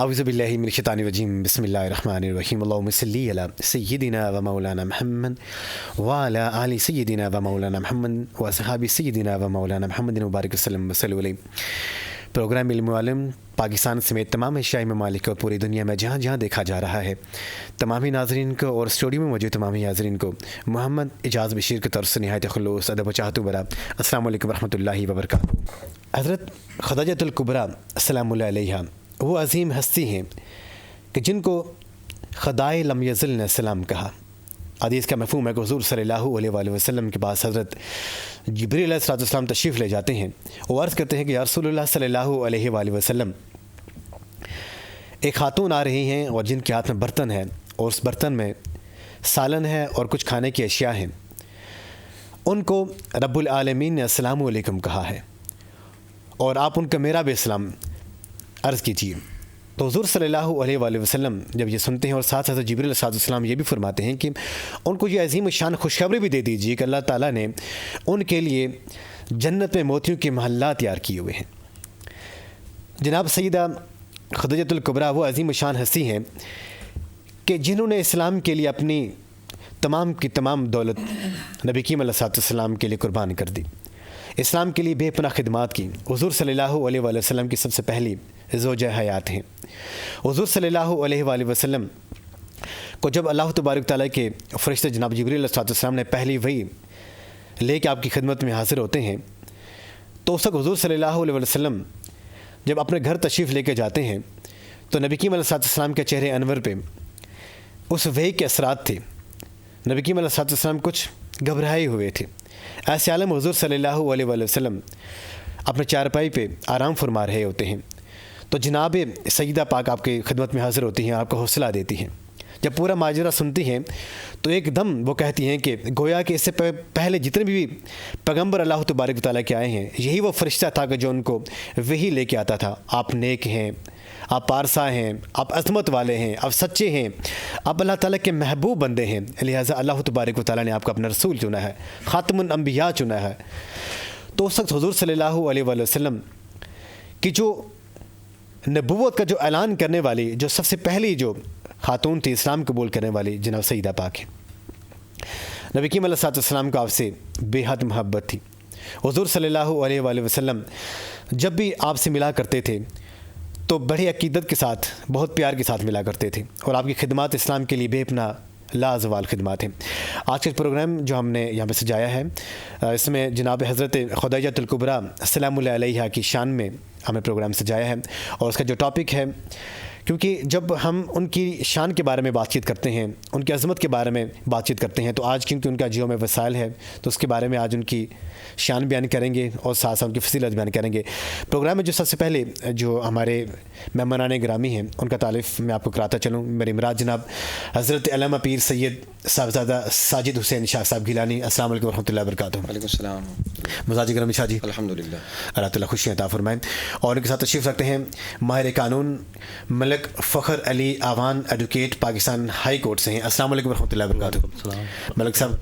اعوذ باللہ من الشیطان الرجیم بسم اللہ الرحمن الرحیم اللہم صلی علی سیدنا و مولانا محمد وعلی آل سیدنا و مولانا محمد و اصحاب سیدنا و مولانا محمد مبارک وسلم وصلی علیہ. پروگرام علم عالم پاکستان سمیت تمام ایشیائی ممالک اور پوری دنیا میں جہاں جہاں دیکھا جا رہا ہے، تمامی ناظرین کو اور اسٹوڈیو میں موجود تمامی حاضرین کو محمد اعجاز بشیر کی طرف سے نہایت خلوص ادب و چاہت برا السلام علیکم ورحمۃ اللہ وبرکاتہ. حضرت خدیجہ الکبریٰ السلام اللہ علیہا وہ عظیم ہستی ہیں کہ جن کو خدائے لم یزل نے السلام کہا. حدیث کا مفہوم ہے کہ حضور صلی اللہ علیہ وآلہ وسلم کے پاس حضرت جبریل علیہ الصلوۃ والسلام تشریف لے جاتے ہیں اور عرض کرتے ہیں کہ یا رسول اللہ صلی اللہ علیہ وآلہ وسلم، ایک خاتون آ رہی ہیں اور جن کے ہاتھ میں برتن ہے اور اس برتن میں سالن ہے اور کچھ کھانے کی اشیاء ہیں. ان کو رب العالمین نے السلام علیکم کہا ہے اور آپ ان کا میرا بھی اسلام عرض کیجیے. تو حضور صلی اللہ علیہ وآلہ وسلم جب یہ سنتے ہیں اور ساتھ حضرت جبریل علیہ السلام یہ بھی فرماتے ہیں کہ ان کو یہ عظیم شان خوشخبری بھی دے دیجیے کہ اللہ تعالیٰ نے ان کے لیے جنت میں موتیوں کے محلات تیار کیے ہوئے ہیں. جناب سیدہ خدیجہ الکبریٰ وہ عظیم شان ہستی ہیں کہ جنہوں نے اسلام کے لیے اپنی تمام کی تمام دولت نبی کریم علیہ السلام کے لیے قربان کر دی، اسلام کے لیے بے پناہ خدمات کی. حضور صلی اللہ علیہ وآلہ وسلم کی سب سے پہلی زوجہ حیات ہیں. حضور صلی اللہ علیہ وآلہ وسلم کو جب اللہ تبارک تعالیٰ کے فرشتے جناب جبریل علیہ السلام نے پہلی وحی لے کے آپ کی خدمت میں حاضر ہوتے ہیں تو اس وقت حضور صلی اللہ علیہ وآلہ وسلم جب اپنے گھر تشریف لے کے جاتے ہیں تو نبی کریم علیہ السلام کے چہرے انور پہ اس وحی کے اثرات تھے. نبی کریم علیہ السلام کچھ گھبرائے ہوئے تھے. ایسے عالم حضور صلی اللہ علیہ وآلہ وسلم اپنے چارپائی پہ آرام فرما رہے ہوتے ہیں تو جناب سیدہ پاک آپ کی خدمت میں حاضر ہوتی ہیں، آپ کو حوصلہ دیتی ہیں. جب پورا ماجرا سنتی ہیں تو ایک دم وہ کہتی ہیں کہ گویا کہ اس سے پہلے جتنے بھی پیغمبر اللہ تبارک تعالیٰ کے آئے ہیں یہی وہ فرشتہ تھا کہ جو ان کو وہی لے کے آتا تھا. آپ نیک ہیں، آپ پارسا ہیں، آپ عظمت والے ہیں، آپ سچے ہیں، آپ اللہ تعالیٰ کے محبوب بندے ہیں، لہٰذا اللہ تبارک و تعالیٰ نے آپ کو اپنا رسول چنا ہے، خاتم الانبیاء چنا ہے. تو اس وقت حضور صلی اللہ علیہ وآلہ وسلم کی جو نبوت کا جو اعلان کرنے والی جو سب سے پہلی جو خاتون تھی اسلام قبول کرنے والی جناب سیدہ پاک ہے. نبی کریم علیہ السلام کو آپ سے بے حد محبت تھی. حضور صلی اللہ علیہ وآلہ وسلم جب بھی آپ سے ملا کرتے تھے تو بڑی عقیدت کے ساتھ بہت پیار کے ساتھ ملا کرتے تھے اور آپ کی خدمات اسلام کے لیے بے پناہ لازوال خدمات ہیں. آج کا پروگرام جو ہم نے یہاں پہ سجایا ہے اس میں جناب حضرت خدیجہ الکبریٰ السلام اللہ علیہا کی شان میں ہمیں پروگرام سجایا ہے اور اس کا جو ٹاپک ہے، کیونکہ جب ہم ان کی شان کے بارے میں بات چیت کرتے ہیں، ان کی عظمت کے بارے میں بات چیت کرتے ہیں تو آج کیونکہ ان کا جیو میں وسائل ہے تو اس کے بارے میں آج ان کی شان بیان کریں گے اور ساتھ ساتھ ان کی فضیلت بیان کریں گے. پروگرام میں جو سب سے پہلے جو ہمارے مہمانان گرامی ہیں ان کا تعارف میں آپ کو کراتا چلوں. میرے امراض جناب حضرت علامہ پیر سید صاحبزادہ ساجد حسین شاہ صاحب گیلانی، السلام علیکم ورحمۃ اللہ وبرکاتہ. وعلیکم السلام. مزاج گرامی شاہ جی الحمدللہ، اللہ تعالیٰ خوشیاں عطا فرمائیں. اور ان کے ساتھ تشریف رکھتے ہیں ماہر قانون ملک فخر علی آوان ایڈوکیٹ پاکستان ہائی کورٹ سے ہیں. السلام علیکم ورحمۃ اللہ وبرکاتہ. ملک صاحب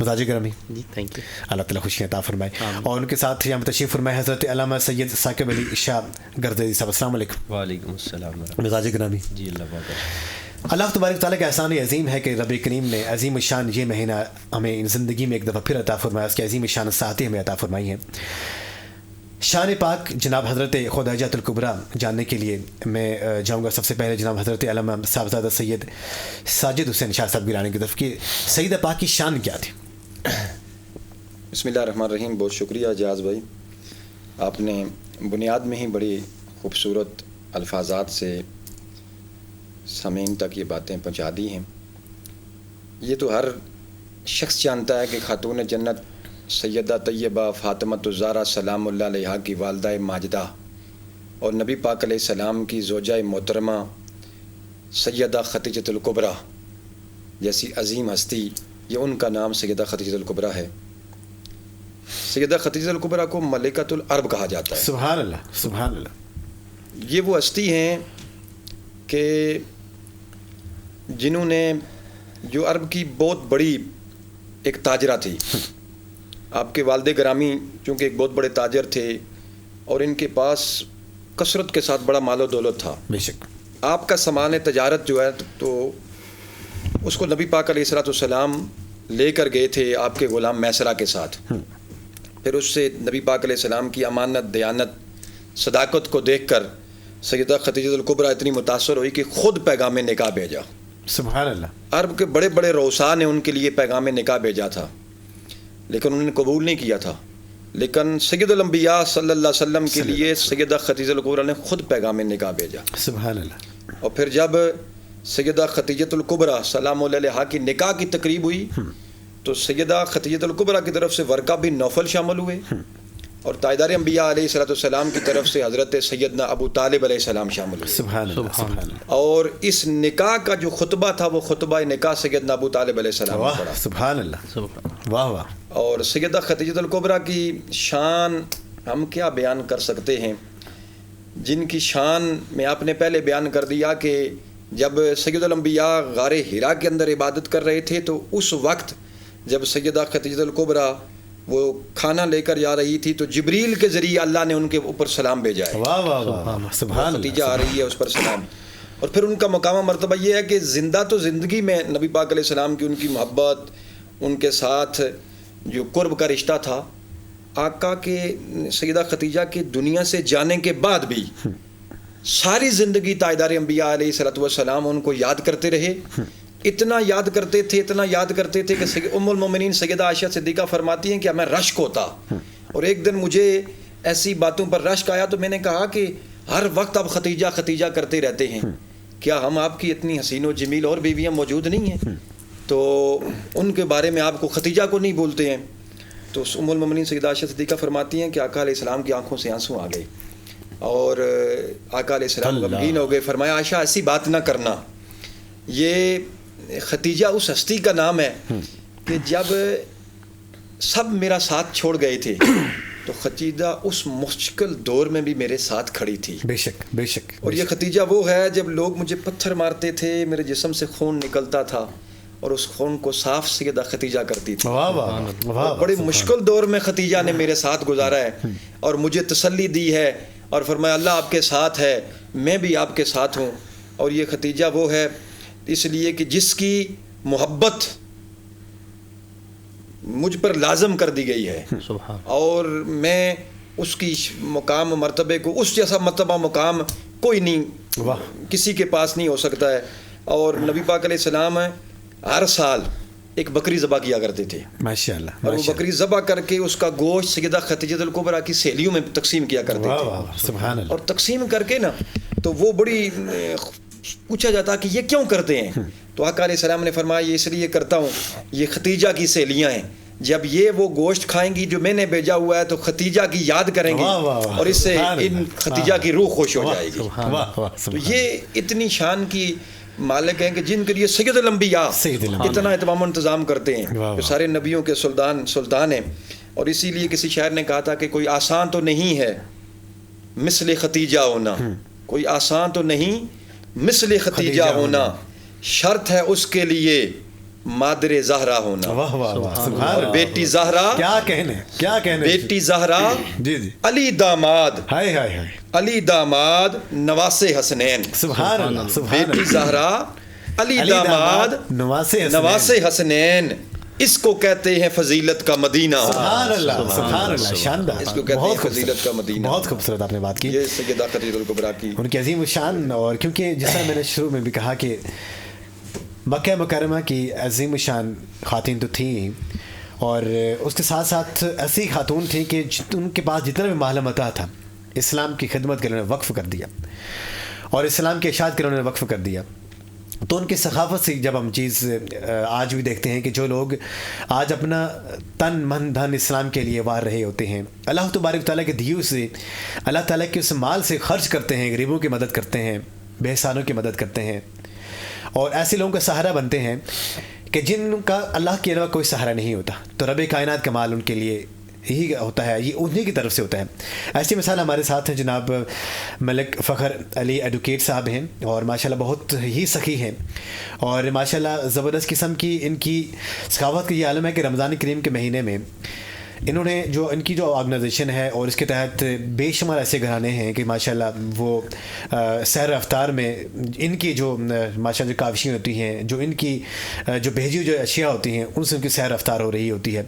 مزاج گرامی جی تھینک یو، اللہ تعالیٰ خوشیاں عطا فرمائے. اور ان کے ساتھ یہاں تشریف فرمائے حضرت علامہ سید ثاقب علی شاہ گردیزی صاحب. السلام علیکم. وعلیکم السلام. مزاج گرامی جی اللہ پاک. اللہ تبارک تعالیٰ کا احسان عظیم ہے کہ رب کریم نے عظیم شان یہ مہینہ ہمیں زندگی میں ایک دفعہ پھر عطا فرمایا، اس کی عظیم شان ساتھی ہمیں عطا فرمائی ہیں. شان پاک جناب حضرت خدیجہ الکبریٰ جاننے کے لیے میں جاؤں گا سب سے پہلے جناب حضرت علامہ صاحبزادہ سید ساجد حسین شاہ صاحب گیلانی کی طرف کہ سیدہ پاک کی شان کیا تھی. بسم اللہ الرحمن الرحیم. بہت شکریہ اعجاز بھائی، آپ نے بنیاد میں ہی بڑی خوبصورت الفاظات سے سامعین تک یہ باتیں پہنچا دی ہیں. یہ تو ہر شخص جانتا ہے کہ خاتون جنت سیدہ طیبہ فاطمہ الزہرا سلام اللہ علیہا کی والدہ ماجدہ اور نبی پاک علیہ السلام کی زوجہ محترمہ سیدہ خدیجہ الکبریٰ جیسی عظیم ہستی، یہ ان کا نام سیدہ خدیجہ الکبریٰ ہے. سیدہ خدیجہ الکبریٰ کو ملکۃ العرب کہا جاتا ہے. سبحان اللہ سبحان اللہ. یہ وہ ہستی ہیں کہ جنہوں نے جو عرب کی بہت بڑی ایک تاجرہ تھی. آپ کے والد گرامی چونکہ ایک بہت بڑے تاجر تھے اور ان کے پاس کثرت کے ساتھ بڑا مال و دولت تھا. بے شک. آپ کا سامان تجارت جو ہے تو اس کو نبی پاک علیہ السلام لے کر گئے تھے آپ کے غلام میسرہ کے ساتھ. پھر اس سے نبی پاک علیہ السلام کی امانت، دیانت، صداقت کو دیکھ کر سیدہ خدیجہ الکبریٰ اتنی متاثر ہوئی کہ خود پیغام نکاح بھیجا. سبحان اللہ. عرب کے بڑے بڑے روسا نے ان کے لیے پیغام نکاح بھیجا تھا لیکن انہوں نے قبول نہیں کیا تھا. لیکن سید الانبیاء صلی اللہ علیہ وسلم کے لیے سیدہ خدیجہ الکبریٰ نے خود پیغام نکاح بھیجا. سبحان اللہ. اور پھر جب سیدہ خدیجہ الکبریٰ سلام علیہا کی نکاح کی تقریب ہوئی تو سیدہ خدیجہ الکبریٰ کی طرف سے ورقہ بن نوفل شامل ہوئے اور تاجدار انبیاء علیہ السلام کی طرف سے حضرت سیدنا ابو طالب علیہ السلام شامل ہوئے. سبحان اللہ. سبحان اللہ. اور اس نکاح کا جو خطبہ تھا وہ خطبہ نکاح سیدنا ابو طالب علیہ السلام نے پڑھا. سبحان اللہ. واہ واہ. اور سیدہ خدیجہ الکبریٰ کی شان ہم کیا بیان کر سکتے ہیں، جن کی شان میں آپ نے پہلے بیان کر دیا کہ جب سید الانبیاء غار حرا کے اندر عبادت کر رہے تھے تو اس وقت جب سیدہ خدیجہ الکبریٰ وہ کھانا لے کر جا رہی تھی تو جبریل کے ذریعے اللہ نے ان کے اوپر سلام بھیجا ہے. واہ واہ واہ. سبحان اللہ. خدیجہ آ رہی ہے اس پر سلام. اور پھر ان کا مقام مرتبہ یہ ہے کہ زندہ تو زندگی میں نبی پاک علیہ السلام کی ان کی محبت، ان کے ساتھ جو قرب کا رشتہ تھا، آقا کے سیدہ خدیجہ کے دنیا سے جانے کے بعد بھی ساری زندگی تاجدار انبیاء علیہ السلام ان کو یاد کرتے رہے. اتنا یاد کرتے تھے کہ ام المومنین سیدہ عائشہ صدیقہ فرماتی ہیں کہ ہمیں رشک ہوتا. اور ایک دن مجھے ایسی باتوں پر رشک آیا تو میں نے کہا کہ ہر وقت آپ ختیجہ ختیجہ کرتے رہتے ہیں، کیا ہم آپ کی اتنی حسین و جمیل اور بیویاں موجود نہیں ہیں تو ان کے بارے میں آپ کو ختیجہ کو نہیں بولتے ہیں؟ تو ام المومنین سیدہ عائشہ صدیقہ فرماتی ہیں کہ آقا علیہ السلام کی آنکھوں سے آنسو آ گئے اور آقا علیہ السلام غمگین ہو گئے. فرمایا عائشہ ایسی بات نہ کرنا، یہ ختیجہ اس ہستی کا نام ہے کہ جب سب میرا ساتھ چھوڑ گئے تھے تو ختیجہ اس مشکل دور میں بھی میرے ساتھ کھڑی تھی. بے شک بے شک. اور یہ ختیجہ وہ ہے جب لوگ مجھے پتھر مارتے تھے میرے جسم سے خون نکلتا تھا اور اس خون کو صاف سیدہ ختیجہ کرتی تھی. واہ واہ واہ. بڑے مشکل دور میں ختیجہ نے میرے ساتھ گزارا ہے اور مجھے تسلی دی ہے اور فرمایا اللہ آپ کے ساتھ ہے، میں بھی آپ کے ساتھ ہوں. اور یہ ختیجہ وہ ہے اس لیے کہ جس کی محبت مجھ پر لازم کر دی گئی ہے اور میں اس کی مقام مرتبے کو اس جیسا مرتبہ مقام کوئی نہیں کسی کے پاس نہیں ہو سکتا ہے. اور نبی پاک علیہ السلام ہر سال ایک بکری ذبح کیا کرتے تھے ماشاءاللہ. اور وہ بکری ذبح کر کے اس کا گوشت سیدہ خدیجہ الکبریٰ کی سہیلیوں میں تقسیم کیا کرتے تھے. سبحان اللہ. اور تقسیم کر کے نا تو وہ بڑی پوچھا جاتا کہ یہ کیوں کرتے ہیں تو آقا علیہ السلام نے فرمایا یہ اس لیے کرتا ہوں، یہ ختیجہ کی سہیلیاں ہیں، جب یہ وہ گوشت کھائیں گی جو میں نے بھیجا ہوا ہے تو ختیجہ کی یاد کریں گی اور اس سے ان ختیجہ کی روح خوش ہو جائے گی. تو یہ اتنی شان کی مالک ہیں کہ جن کے لیے سید الانبیاء اتنا اہتمام و انتظام کرتے ہیں جو سارے نبیوں کے سلطان ہیں. اور اسی لیے کسی شاعر نے کہا تھا کہ کوئی آسان تو نہیں ہے مثل ختیجہ ہونا، کوئی آسان تو نہیں مثل ختیجہ ہونا، شرط ہے اس کے لیے مادر زہرا ہونا. اور بیٹی زہرا کیا کہنے بیٹی زہرا جی جی علی داماد ہائے ہائے ہائے علی داماد نواسے حسنین. سبحان اللہ. بیٹی زہرا علی داماد نواسے حسنین، اس کو کہتے ہیں فضیلت کا مدینہ. سبحان اللہ سبحان اللہ. شاندار. اس کو کہتے ہیں فضیلت کا مدینہ. بہت خوبصورت آپ نے بات کی. یہ سیدہ خدیجہ الکبریٰ کی ان کی عظیم شان. اور کیونکہ جیسا میں نے شروع میں بھی کہا کہ مکہ مکرمہ کی عظیم شان خواتین تو تھیں اور اس کے ساتھ ساتھ ایسی خاتون تھیں کہ ان کے پاس جتنا بھی مال متاع تھا اسلام کی خدمت کے انہوں نے وقف کر دیا اور اسلام کے اشاعت کے انہوں نے وقف کر دیا. تو ان کی ثقافت سے جب ہم چیز آج بھی دیکھتے ہیں کہ جو لوگ آج اپنا تن من دھن اسلام کے لیے وار رہے ہوتے ہیں، اللہ تبارک تعالیٰ کے دیو سے، اللہ تعالیٰ کے اس مال سے خرچ کرتے ہیں، غریبوں کی مدد کرتے ہیں، بے احسانوں کی مدد کرتے ہیں اور ایسے لوگوں کا سہارا بنتے ہیں کہ جن کا اللہ کے علاوہ کوئی سہارا نہیں ہوتا. تو رب کائنات کا مال ان کے لیے یہی ہوتا ہے، یہ انہی کی طرف سے ہوتا ہے. ایسی مثال ہمارے ساتھ ہیں جناب ملک فخر علی ایڈوکیٹ صاحب ہیں اور ماشاءاللہ بہت ہی سخی ہیں اور ماشاءاللہ زبردست قسم کی ان کی ثقافت کا یہ عالم ہے کہ رمضان کریم کے مہینے میں انہوں نے جو ان کی جو آرگنائزیشن ہے اور اس کے تحت بے شمار ایسے گھرانے ہیں کہ ماشاءاللہ وہ سیر رفتار میں ان کی جو ماشاءاللہ جو کاوشیں ہوتی ہیں، جو ان کی جو بھیجی جو اشیاء ہوتی ہیں، ان سے ان کی سیر رفتار ہو رہی ہوتی ہے۔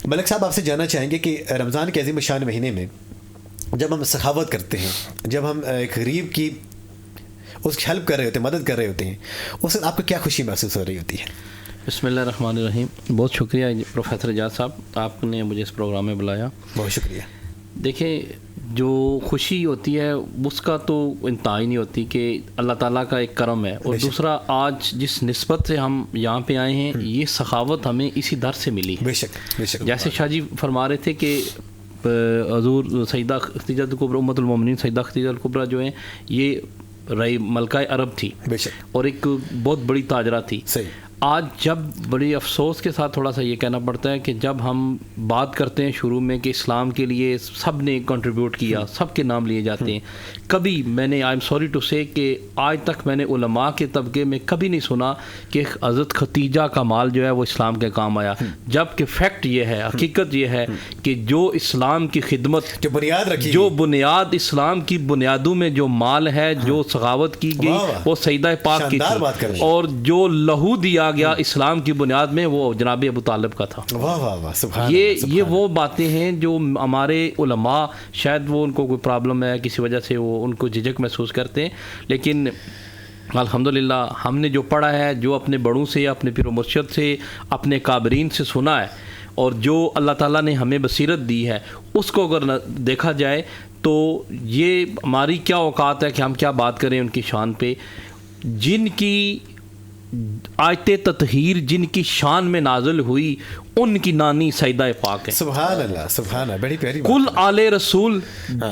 ملک صاحب آپ سے جاننا چاہیں گے کہ رمضان کے عظیم الشان مہینے میں جب ہم سخاوت کرتے ہیں، جب ہم ایک غریب کی اس کی ہیلپ کر رہے ہوتے ہیں، مدد کر رہے ہوتے ہیں، اس وقت آپ کو کیا خوشی محسوس ہو رہی ہوتی ہے؟ بسم اللہ الرحمن الرحیم۔ بہت شکریہ پروفیسر اعجاز صاحب، آپ نے مجھے اس پروگرام میں بلایا۔ بہت شکریہ۔ دیکھیں، جو خوشی ہوتی ہے اس کا تو انتہا نہیں ہوتی کہ اللہ تعالیٰ کا ایک کرم ہے، اور دوسرا آج جس نسبت سے ہم یہاں پہ آئے ہیں یہ سخاوت ہمیں اسی در سے ملی۔ بے شک بے شک۔ جیسے شاہ جی فرما رہے تھے کہ حضور سیدہ خدیجہ الکبریٰ امۃ المومنین سیدہ خدیجہ الکبریٰ جو ہیں یہ رئی ملکہ عرب تھی، بے شک، اور ایک بہت بڑی تاجرہ تھی۔ صحیح۔ آج جب بڑی افسوس کے ساتھ تھوڑا سا یہ کہنا پڑتا ہے کہ جب ہم بات کرتے ہیں شروع میں کہ اسلام کے لیے سب نے کنٹریبیوٹ کیا، سب کے نام لیے جاتے ہیں، کبھی میں نے آئی ایم سوری ٹو سے کہ آج تک میں نے علماء کے طبقے میں کبھی نہیں سنا کہ حضرت ختیجہ کا مال جو ہے وہ اسلام کے کام آیا، جبکہ فیکٹ یہ ہے، حقیقت یہ ہے کہ جو اسلام کی خدمت، جو بنیاد رکھی، جو بنیاد اسلام کی بنیادوں میں جو مال ہے، جو سخاوت کی گئی وہ سیدہ پاک کی تھی، اور جو لہو دیا گیا اسلام کی بنیاد میں وہ جناب ابو طالب کا تھا۔ واہ واہ واہ، سبحان اللہ۔ یہ وہ باتیں ہیں جو ہمارے علماء، شاید وہ ان کو کوئی پرابلم ہے کسی وجہ سے وہ ان کو جھجک محسوس کرتے ہیں، لیکن الحمدللہ ہم نے جو پڑھا ہے، جو اپنے بڑوں سے، اپنے پیر و مرشد سے، اپنے کابرین سے سنا ہے، اور جو اللہ تعالیٰ نے ہمیں بصیرت دی ہے، اس کو اگر دیکھا جائے تو یہ ہماری کیا اوقات ہے کہ ہم کیا بات کریں ان کی شان پہ۔ جن کی آیت تطہیر جن کی شان میں نازل ہوئی ان کی نانی سیدہ پاک ہے۔ سبحان اللہ، سبحان اللہ، بڑی پیاری بات۔ کل آل رسول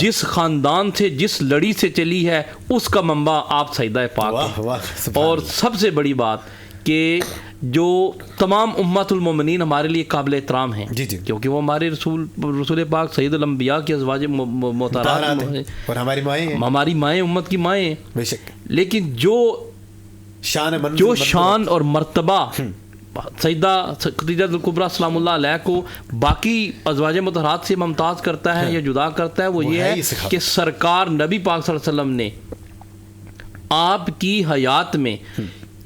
جس خاندان سے، جس لڑی سے چلی ہے، اس کا منبع آپ سیدہ پاک ہے۔ اور سب سے بڑی بات کہ جو تمام امت المومنین ہمارے لیے قابل احترام ہیں، کیونکہ وہ ہمارے رسول پاک سید الانبیاء کی ازواج محترمات ہیں، اور ہماری مائیں، امت کی مائیں ہیں۔ بے شک۔ لیکن جو شان اور مرتبہ سیدہ خدیجہ الکبریٰ سلام اللہ علیہ کو باقی ازواج مطہرات سے ممتاز کرتا ہے یا جدا کرتا ہے، وہ یہ ہے کہ سرکار نبی پاک صلی اللہ علیہ وسلم نے آپ کی حیات میں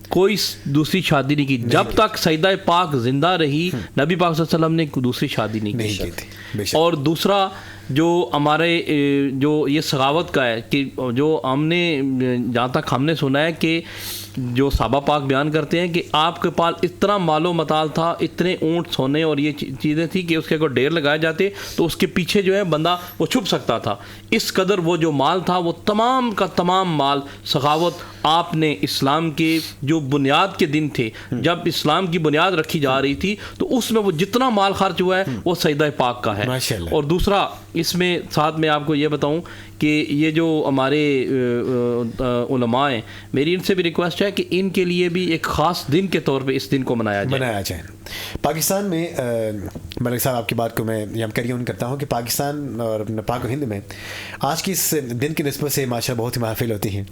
کوئی دوسری شادی نہیں کی۔ جب تک سیدہ پاک زندہ رہی، نبی پاک صلی اللہ علیہ وسلم نے دوسری شادی نہیں کی۔ اور دوسرا جو ہمارے جو یہ سخاوت کا ہے کہ جو ہم نے جہاں تک ہم نے سنا ہے کہ جو صحابہ پاک بیان کرتے ہیں کہ آپ کے پاس اتنا مال و متال تھا، اتنے اونٹ، سونے اور یہ چیزیں تھیں کہ اس کے اگر ڈھیر لگائے جاتے تو اس کے پیچھے جو ہے بندہ وہ چھپ سکتا تھا۔ اس قدر وہ جو مال تھا، وہ تمام کا تمام مال سخاوت آپ نے اسلام کے جو بنیاد کے دن تھے، جب اسلام کی بنیاد رکھی جا رہی تھی، تو اس میں وہ جتنا مال خرچ ہوا ہے وہ سیدہ پاک کا ہے۔ اور دوسرا اس میں ساتھ میں آپ کو یہ بتاؤں کہ یہ جو ہمارے علماء ہیں، میری ان سے بھی ریکویسٹ ہے کہ ان کے لیے بھی ایک خاص دن کے طور پہ اس دن کو منایا جائے۔ پاکستان میں ملک صاحب آپ کی بات کو میں یہ کیری آن کرتا ہوں کہ پاکستان اور پاک و ہند میں آج کی اس دن کی نسبت سے ماشاءاللہ بہت ہی محافل ہوتی ہیں،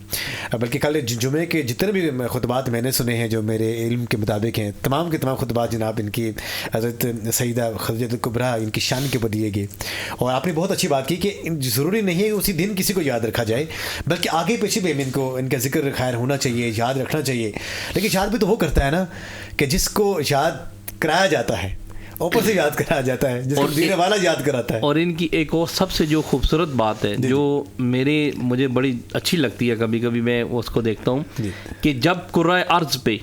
بلکہ کل جمعے کے جتنے بھی خطبات میں نے سنے ہیں جو میرے علم کے مطابق ہیں، تمام کے تمام خطبات جناب ان کی حضرت سیدہ خدیجہ الکبریٰ ان کی شان کے اوپر دیے گئے۔ اور آپ نے بہت اچھی بات کی کہ ضروری نہیں ہے اسی دن کسی کو یاد رکھا جائے، بلکہ آگے پیچھے بھی ان کا ذکر خیر ہونا چاہیے، یاد رکھنا چاہیے۔ لیکن یاد بھی تو وہ کرتا ہے نا کہ جس کو یاد کرایا جاتا ہے، اوپر سے یاد کرایا جاتا ہے، جس کو دینے والا یاد کراتا ہے۔ اور ان کی ایک اور سب سے جو خوبصورت بات ہے جو مجھے بڑی اچھی لگتی ہے، کبھی کبھی میں اس کو دیکھتا ہوں کہ جب کرۂ ارض پہ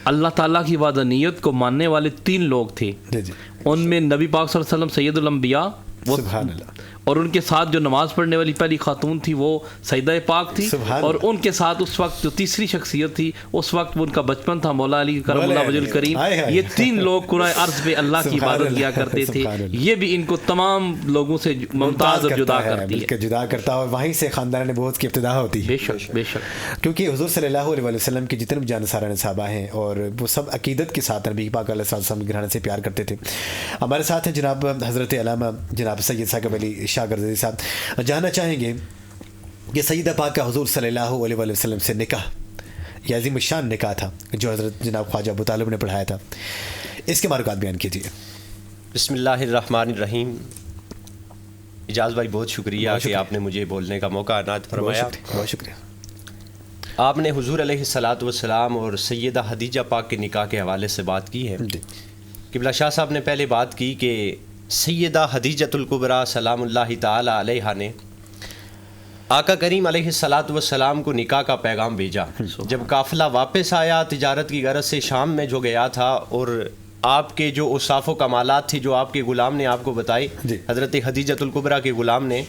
اللہ تعالیٰ کی وحدانیت کو ماننے والے 3 لوگ تھے، ان میں نبی پاک صلی اللہ علیہ وسلم سید الانبیاء، سبحان اللہ، اور ان کے ساتھ جو نماز پڑھنے والی پہلی خاتون تھی وہ سیدہ پاک تھی، اور ان کے ساتھ اس وقت جو تیسری شخصیت تھی، اس وقت ان کا بچپن تھا، مولا علی کرم اللہ وجہ الکریم۔ یہ 3 لوگ کرۂ ارض پہ اللہ کی عبادت کیا کرتے تھے۔ یہ بھی ان کو تمام لوگوں سے ممتاز اور جدا کرتی ہے، جدا کرتا ہے، اور وہیں سے خاندان نبوت کی ابتدا ہوتی ہے۔ بے شک بے شک، کیونکہ حضور صلی اللہ علیہ وسلم کے جتنے بھی جانصاران صحابہ ہیں اور وہ سب عقیدت کے ساتھ نبی پاک علیہ السلام کے گھرانے سے پیار کرتے تھے۔ ہمارے ساتھ ہیں جناب حضرت علامہ جناب سید ثاقب علی شاہ گردی صاحب۔ جاننا چاہیں گے کہ سیدہ پاک کا حضور صلی اللہ علیہ وسلم سے نکاح، یہ عظیم الشان نکاح تھا جو حضرت جناب خواجہ ابو طالب نے پڑھایا تھا، اس کے معلومات بیان کیجیے۔ بسم اللہ الرحمن الرحیم. اجاز بھائی بہت شکریہ کہ آپ نے مجھے بولنے کا موقع عنایت فرمایا. بہت شکریہ. آپ نے حضور علیہ الصلاۃ والسلام اور سیدہ خدیجہ پاک کے نکاح کے حوالے سے بات کی ہے. قبلہ شاہ صاحب نے پہلے بات کی کہ سیدہ خدیجۃ الکبریٰ سلام اللہ تعالی علیہا نے آقا کریم علیہ الصلاۃ والسلام کو نکاح کا پیغام بھیجا. جب قافلہ واپس آیا تجارت کی غرض سے شام میں جو گیا تھا، اور آپ کے جو اوصاف و کمالات تھے جو آپ کے غلام نے آپ کو بتائی، حضرت خدیجۃ الکبریٰ کے غلام نے،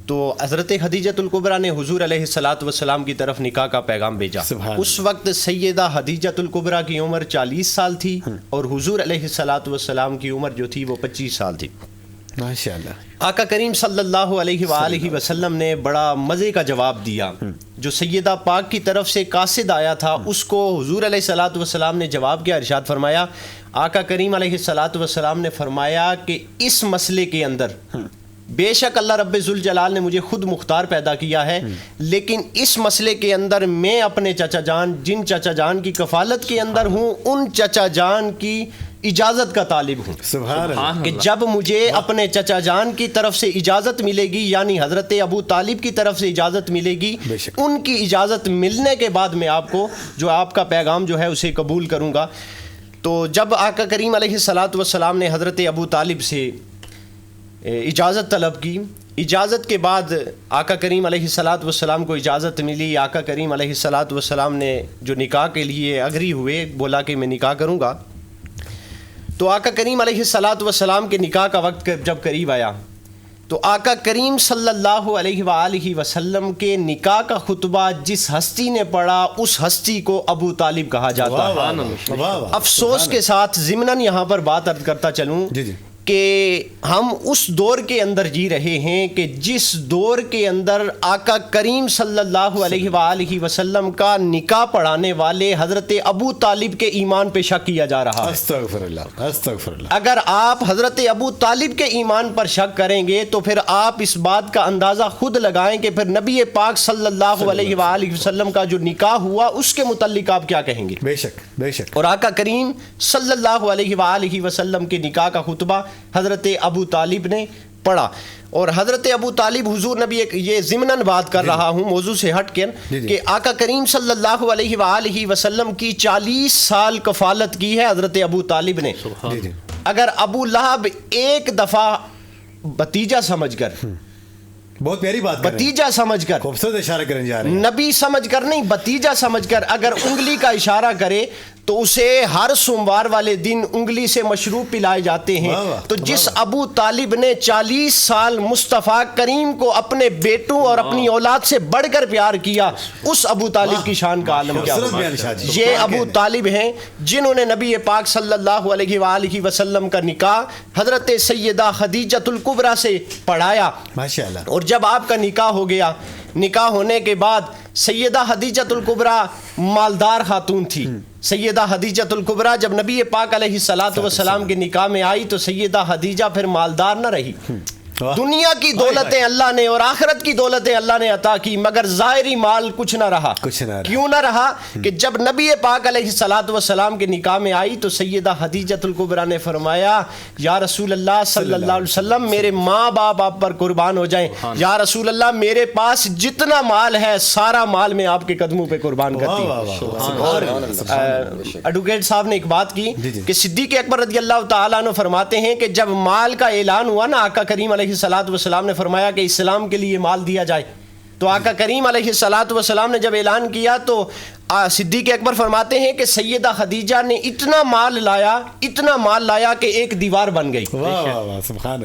تو حضرت خدیجۃ الکبریٰ نے حضور علیہ الصلاۃ والسلام کی طرف نکاح کا پیغام بھیجا. اس وقت سیدہ خدیجۃ الکبریٰ کی عمر 40 سال تھی اور حضور علیہ الصلاۃ والسلام کی عمر جو تھی وہ 25 سال تھی. ماشاءاللہ. آقا کریم صلی اللہ علیہ وآلہ وسلم نے بڑا مزے کا جواب دیا. جو سیدہ پاک کی طرف سے قاصد آیا تھا اس کو حضور علیہ الصلاۃ والسلام نے جواب کیا، ارشاد فرمایا. آقا کریم علیہ الصلاۃ والسلام نے فرمایا کہ اس مسئلے کے اندر بے شک اللہ رب ذوالجلال نے مجھے خود مختار پیدا کیا ہے، لیکن اس مسئلے کے اندر میں اپنے چچا جان، جن چچا جان کی کفالت کے اندر ہوں، ان چچا جان کی اجازت کا طالب ہوں. سبحان اللہ. کہ جب مجھے اپنے چچا جان کی طرف سے اجازت ملے گی، یعنی حضرت ابو طالب کی طرف سے اجازت ملے گی، ان کی اجازت ملنے کے بعد میں آپ کو جو آپ کا پیغام جو ہے اسے قبول کروں گا. تو جب آقا کریم علیہ الصلاۃ والسلام نے حضرت ابو طالب سے اجازت طلب کی، اجازت کے بعد آقا کریم علیہ الصلاۃ والسلام کو اجازت ملی. آقا کریم علیہ الصلاۃ والسلام نے جو نکاح کے لیے اگری ہوئے، بولا کہ میں نکاح کروں گا. تو آقا کریم علیہ الصلاۃ والسلام کے نکاح کا وقت جب قریب آیا تو آقا کریم صلی اللہ علیہ وآلہ وسلم کے نکاح کا خطبہ جس ہستی نے پڑھا اس ہستی کو ابو طالب کہا جاتا ہے. افسوس کے ساتھ ضمناً یہاں پر بات عرض کرتا چلوں کہ ہم اس دور کے اندر جی رہے ہیں کہ جس دور کے اندر آقا کریم صلی اللہ علیہ وآلہ وسلم کا نکاح پڑھانے والے حضرت ابو طالب کے ایمان پہ شک کیا جا رہا ہے. استغفر اللہ، استغفر اللہ. اگر آپ حضرت ابو طالب کے ایمان پر شک کریں گے تو پھر آپ اس بات کا اندازہ خود لگائیں کہ پھر نبی پاک صلی اللہ علیہ وآلہ وسلم کا جو نکاح ہوا اس کے متعلق آپ کیا کہیں گے. بے شک، بے شک. اور آقا کریم صلی اللہ علیہ وآلہ وسلم کے نکاح کا خطبہ حضرت ابو طالب نے پڑھا. اور حضرت ابو طالب حضور نبی، یہ ضمناً بات کر رہا ہوں موضوع سے ہٹ کر، کہ آقا کریم صلی اللہ علیہ وآلہ وسلم کی 40 سال کفالت کی ہے حضرت ابو طالب نے. اگر ابو لہب ایک دفعہ بتیجا سمجھ کر، بہت پیاری بات، بتیجا سمجھ کر، خوبصورت اشارہ کرنے جا رہے ہیں، نبی سمجھ کر نہیں، بتیجا سمجھ کر اگر انگلی کا اشارہ کرے تو اسے ہر سوموار والے دن انگلی سے مشروب پلائے جاتے ہیں. تو جس ابو طالب نے 40 سال مصطفیٰ کریم کو اپنے بیٹوں اور اپنی اولاد سے بڑھ کر پیار کیا، اس ابو طالب کی شان کا عالم کیا ہوگا. یہ ابو طالب ہیں جنہوں نے نبی پاک صلی اللہ علیہ وآلہ وسلم کا نکاح حضرت سیدہ خدیجۃ الکبریٰ سے پڑھایا. ماشاءاللہ. اور جب آپ کا نکاح ہو گیا، نکاح ہونے کے بعد سیدہ خدیجۃ الکبریٰ مالدار خاتون تھی. سیدہ خدیجۃ الکبریٰ جب نبی پاک علیہ الصلاۃ والسلام کے نکاح میں آئی تو سیدہ خدیجہ پھر مالدار نہ رہی. دنیا کی دولتیں اللہ نے اور آخرت کی دولتیں اللہ نے عطا کی، مگر ظاہری مال کچھ نہ رہا. کیوں نہ رہا؟ کہ جب نبی پاک علیہ الصلاۃ والسلام کے نکاح میں آئی تو سیدہ خدیجۃ الکبریٰ نے فرمایا، یا رسول اللہ صلی اللہ علیہ وسلم، میرے ماں باپ آپ پر قربان ہو جائیں. یا رسول اللہ، میرے پاس جتنا مال ہے سارا مال میں آپ کے قدموں پہ قربان کرتی ہوں. اور ایڈوکیٹ صاحب نے ایک بات کی کہ صدیق اکبر رضی اللہ تعالیٰ عنہ فرماتے ہیں کہ جب مال کا اعلان ہوا نا، آقا کریم علیہ الصلاۃ والسلام نے فرمایا کہ اسلام کے لیے مال دیا جائے. تو آقا کریم علیہ الصلاۃ والسلام نے جب اعلان کیا تو صدیق اکبر فرماتے ہیں کہ سیدہ خدیجہ نے اتنا مال لایا کہ ایک دیوار بن گئی.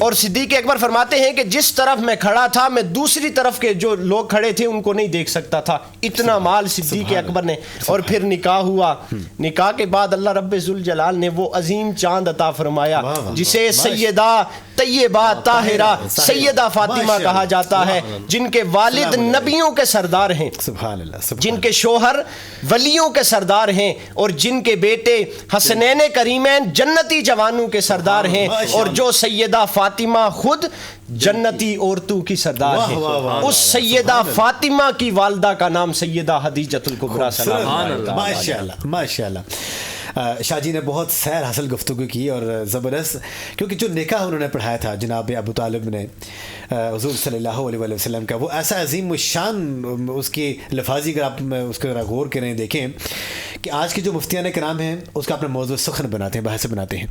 اور صدیق اکبر فرماتے ہیں کہ جس طرف میں کھڑا تھا میں دوسری طرف کے جو لوگ کھڑے تھے ان کو نہیں دیکھ سکتا تھا، اتنا مال صدیق اکبر نے. اور پھر نکاح ہوا. نکاح کے بعد اللہ رب ذوالجلال نے وہ عظیم چاند عطا فرمایا جسے سیدہ طیبہ طاہرہ سیدہ فاطمہ کہا جاتا ہے، جن کے والد نبیوں کے سردار ہیں، جن کے شوہر ولیوں کے سردار ہیں، اور جن کے بیٹے حسنین کریمین جنتی جوانوں کے سردار ہیں، اور جو سیدہ فاطمہ خود جنتی عورتوں کی سردار ہیں. اس سیدہ فاطمہ کی والدہ کا نام سیدہ خدیجۃ الکبریٰ. ماشاءاللہ ماشاءاللہ. شاہ جی نے بہت سیر حاصل گفتگو کی اور زبردست، کیونکہ جو نکاح انہوں نے پڑھایا تھا جناب ابو طالب نے حضور صلی اللہ علیہ وآلہ وسلم کا، وہ ایسا عظیم الشان اس کی لفاظی اگر آپ اس کو غور کریں دیکھیں کہ آج کے جو مفتیان کرام ہیں اس کا اپنا موضوع سخن بناتے ہیں، بحث بناتے ہیں۔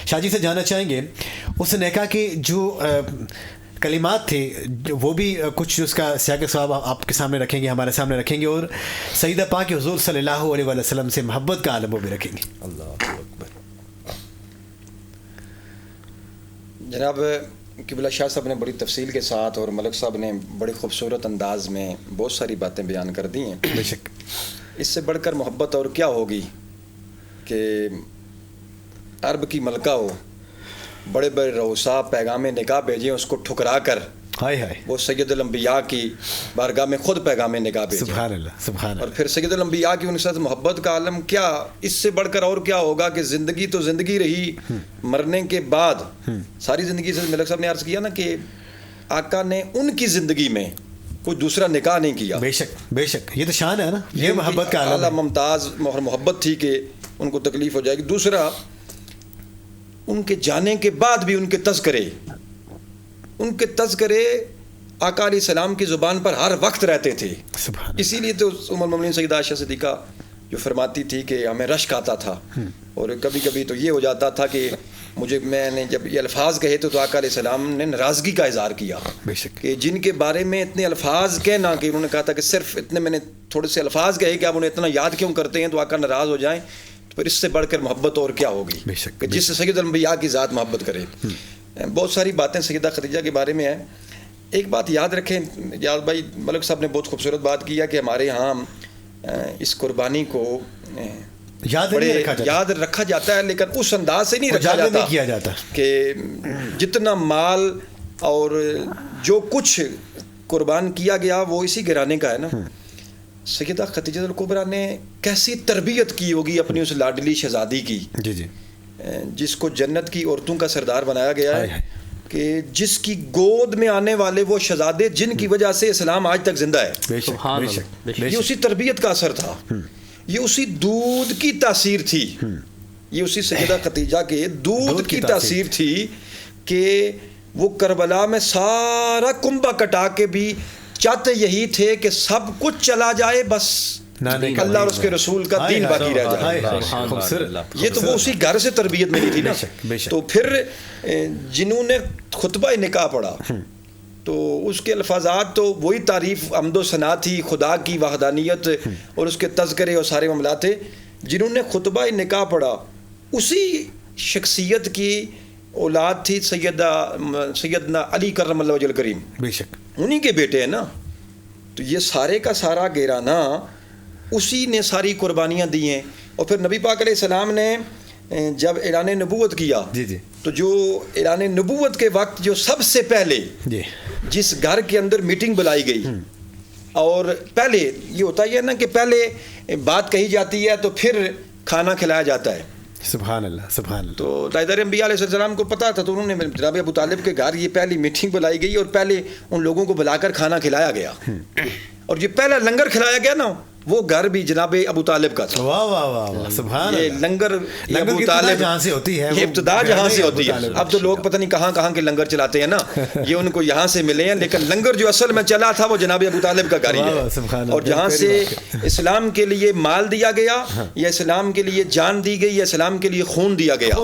شاہ جی سے جاننا چاہیں گے اس نکاح کے جو کلمات تھے وہ بھی کچھ اس کا سیاق ثواب آپ کے سامنے رکھیں گے، ہمارے سامنے رکھیں گے، اور سیدہ پاک حضور صلی اللہ علیہ وآلہ وسلم سے محبت کا عالم وہ بھی رکھیں گے۔ اللہ اکبر۔ جناب قبلہ شاہ صاحب نے بڑی تفصیل کے ساتھ اور ملک صاحب نے بڑے خوبصورت انداز میں بہت ساری باتیں بیان کر دی ہیں۔ بے شک اس سے بڑھ کر محبت اور کیا ہوگی کہ عرب کی ملکہ ہو، بڑے بڑے رؤسا پیغام نکاح بھیجیں، اس کو ٹھکرا کر ہائے ہائے وہ سید الانبیاء کی بارگاہ میں خود پیغام نکاح بھیجیں، سبحان اللہ سبحان اور اللہ۔ پھر سید الانبیاء کی ان کے ساتھ محبت کا عالم کیا، اس سے بڑھ کر اور کیا ہوگا کہ زندگی تو زندگی رہی، مرنے کے بعد ساری زندگی سے ملک صاحب نے عرض کیا نا کہ آقا نے ان کی زندگی میں کوئی دوسرا نکاح نہیں کیا۔ بے شک بے شک، یہ تو شان ہے نا، یہ محبت کا عالم اعلیٰ ہے۔ ممتاز محبت تھی کہ ان کو تکلیف ہو جائے گی۔ دوسرا، ان کے جانے کے بعد بھی ان کے تذکرے آقا علیہ السلام کی زبان پر ہر وقت رہتے تھے۔ سبحان اسی لیے تو ام المومنین سیدہ عائشہ صدیقہ جو فرماتی تھی کہ ہمیں رشک آتا تھا، اور کبھی کبھی تو یہ ہو جاتا تھا کہ میں نے جب یہ الفاظ کہے تو آقا علیہ السلام نے ناراضگی کا اظہار کیا بے شک کہ جن کے بارے میں اتنے الفاظ کہنا، کہ انہوں نے کہا تھا کہ صرف اتنے میں نے تھوڑے سے الفاظ کہے کہ آپ انہیں اتنا یاد کیوں کرتے ہیں تو آقا ناراض ہو جائیں، تو پھر اس سے بڑھ کر محبت اور کیا ہوگی بے شک کہ جس سے سید الانبیاء کی ذات محبت کرے۔ بہت ساری باتیں سیدہ خدیجہ کے بارے میں ہیں۔ ایک بات یاد رکھیں، یاد بھائی ملک صاحب نے بہت خوبصورت بات کی ہے کہ ہمارے ہاں اس قربانی کو یاد رکھا جاتا ہے، لیکن اس انداز سے نہیں رکھا جاتا کہ جتنا مال اور جو کچھ قربان کیا گیا وہ اسی گھرانے کا ہے نا۔ سیدہ خدیجہ الکبریٰ نے کیسی تربیت کی ہوگی اپنی اس لاڈلی شہزادی کی، جی جی، جس کو جنت کی عورتوں کا سردار بنایا گیا ہے، کہ جس کی گود میں آنے والے وہ شہزادے جن کی وجہ سے اسلام آج تک زندہ ہے۔ بے شک بے شک، یہ اسی تربیت کا اثر تھا، یہ اسی دودھ کی تاثیر تھی، یہ اسی سیدہ خدیجہ کے دودھ کی تاثیر تھی کہ وہ کربلا میں سارا کنبہ کٹا کے بھی چاہتے یہی تھے کہ سب کچھ چلا جائے، بس اللہ اور اس کے رسول کا دین باقی رہ جائے۔ یہ تو وہ اسی گھر سے تربیت ملی تھی نا۔ تو پھر جنہوں نے خطبہ نکاح پڑھا تو اس کے الفاظات تو وہی تعریف حمد و ثنا تھی، خدا کی وحدانیت اور اس کے تذکرے اور سارے معاملات تھے۔ جنہوں نے خطبہ نکاح پڑھا اسی شخصیت کی اولاد تھی سیدنا علی کرم اللہ وجہ الکریم، بے شک انہی کے بیٹے ہیں نا۔ تو یہ سارے کا سارا گھرانہ اسی نے ساری قربانیاں دی ہیں۔ اور پھر نبی پاک علیہ السلام نے جب اعلان نبوت کیا جی جی، تو جو اعلان نبوت کے وقت جو سب سے پہلے جس گھر کے اندر میٹنگ بلائی گئی، اور پہلے یہ ہوتا ہے نا کہ پہلے بات کہی جاتی ہے تو پھر کھانا کھلایا جاتا ہے۔ سبحان اللہ سبحان اللہ۔ تو تاجدار انبیاء علیہ السلام کو پتا تھا، تو انہوں نے جناب ابو طالب کے گھر یہ پہلی میٹنگ بلائی گئی اور پہلے ان لوگوں کو بلا کر کھانا کھلایا گیا، اور یہ پہلا لنگر کھلایا گیا نا وہ گھر بھی جناب ابو طالب کا تھا۔ واہ واہ واہ سبحان یہ اللہ۔ لنگر ابو طالب جہاں سے ہوتی ہے، یہ ابتدا جہاں سے ہوتی ہے۔ اب تو لوگ پتہ نہیں کہاں کہاں کے لنگر چلاتے ہیں نا، یہ ان کو یہاں سے ملے ہیں، لیکن لنگر جو اصل میں چلا تھا وہ جناب ابو طالب کا گھر ہی ہے۔ اور جہاں سے اسلام کے لیے مال دیا گیا، یا اسلام کے لیے جان دی گئی، یا اسلام کے لیے خون دیا گیا،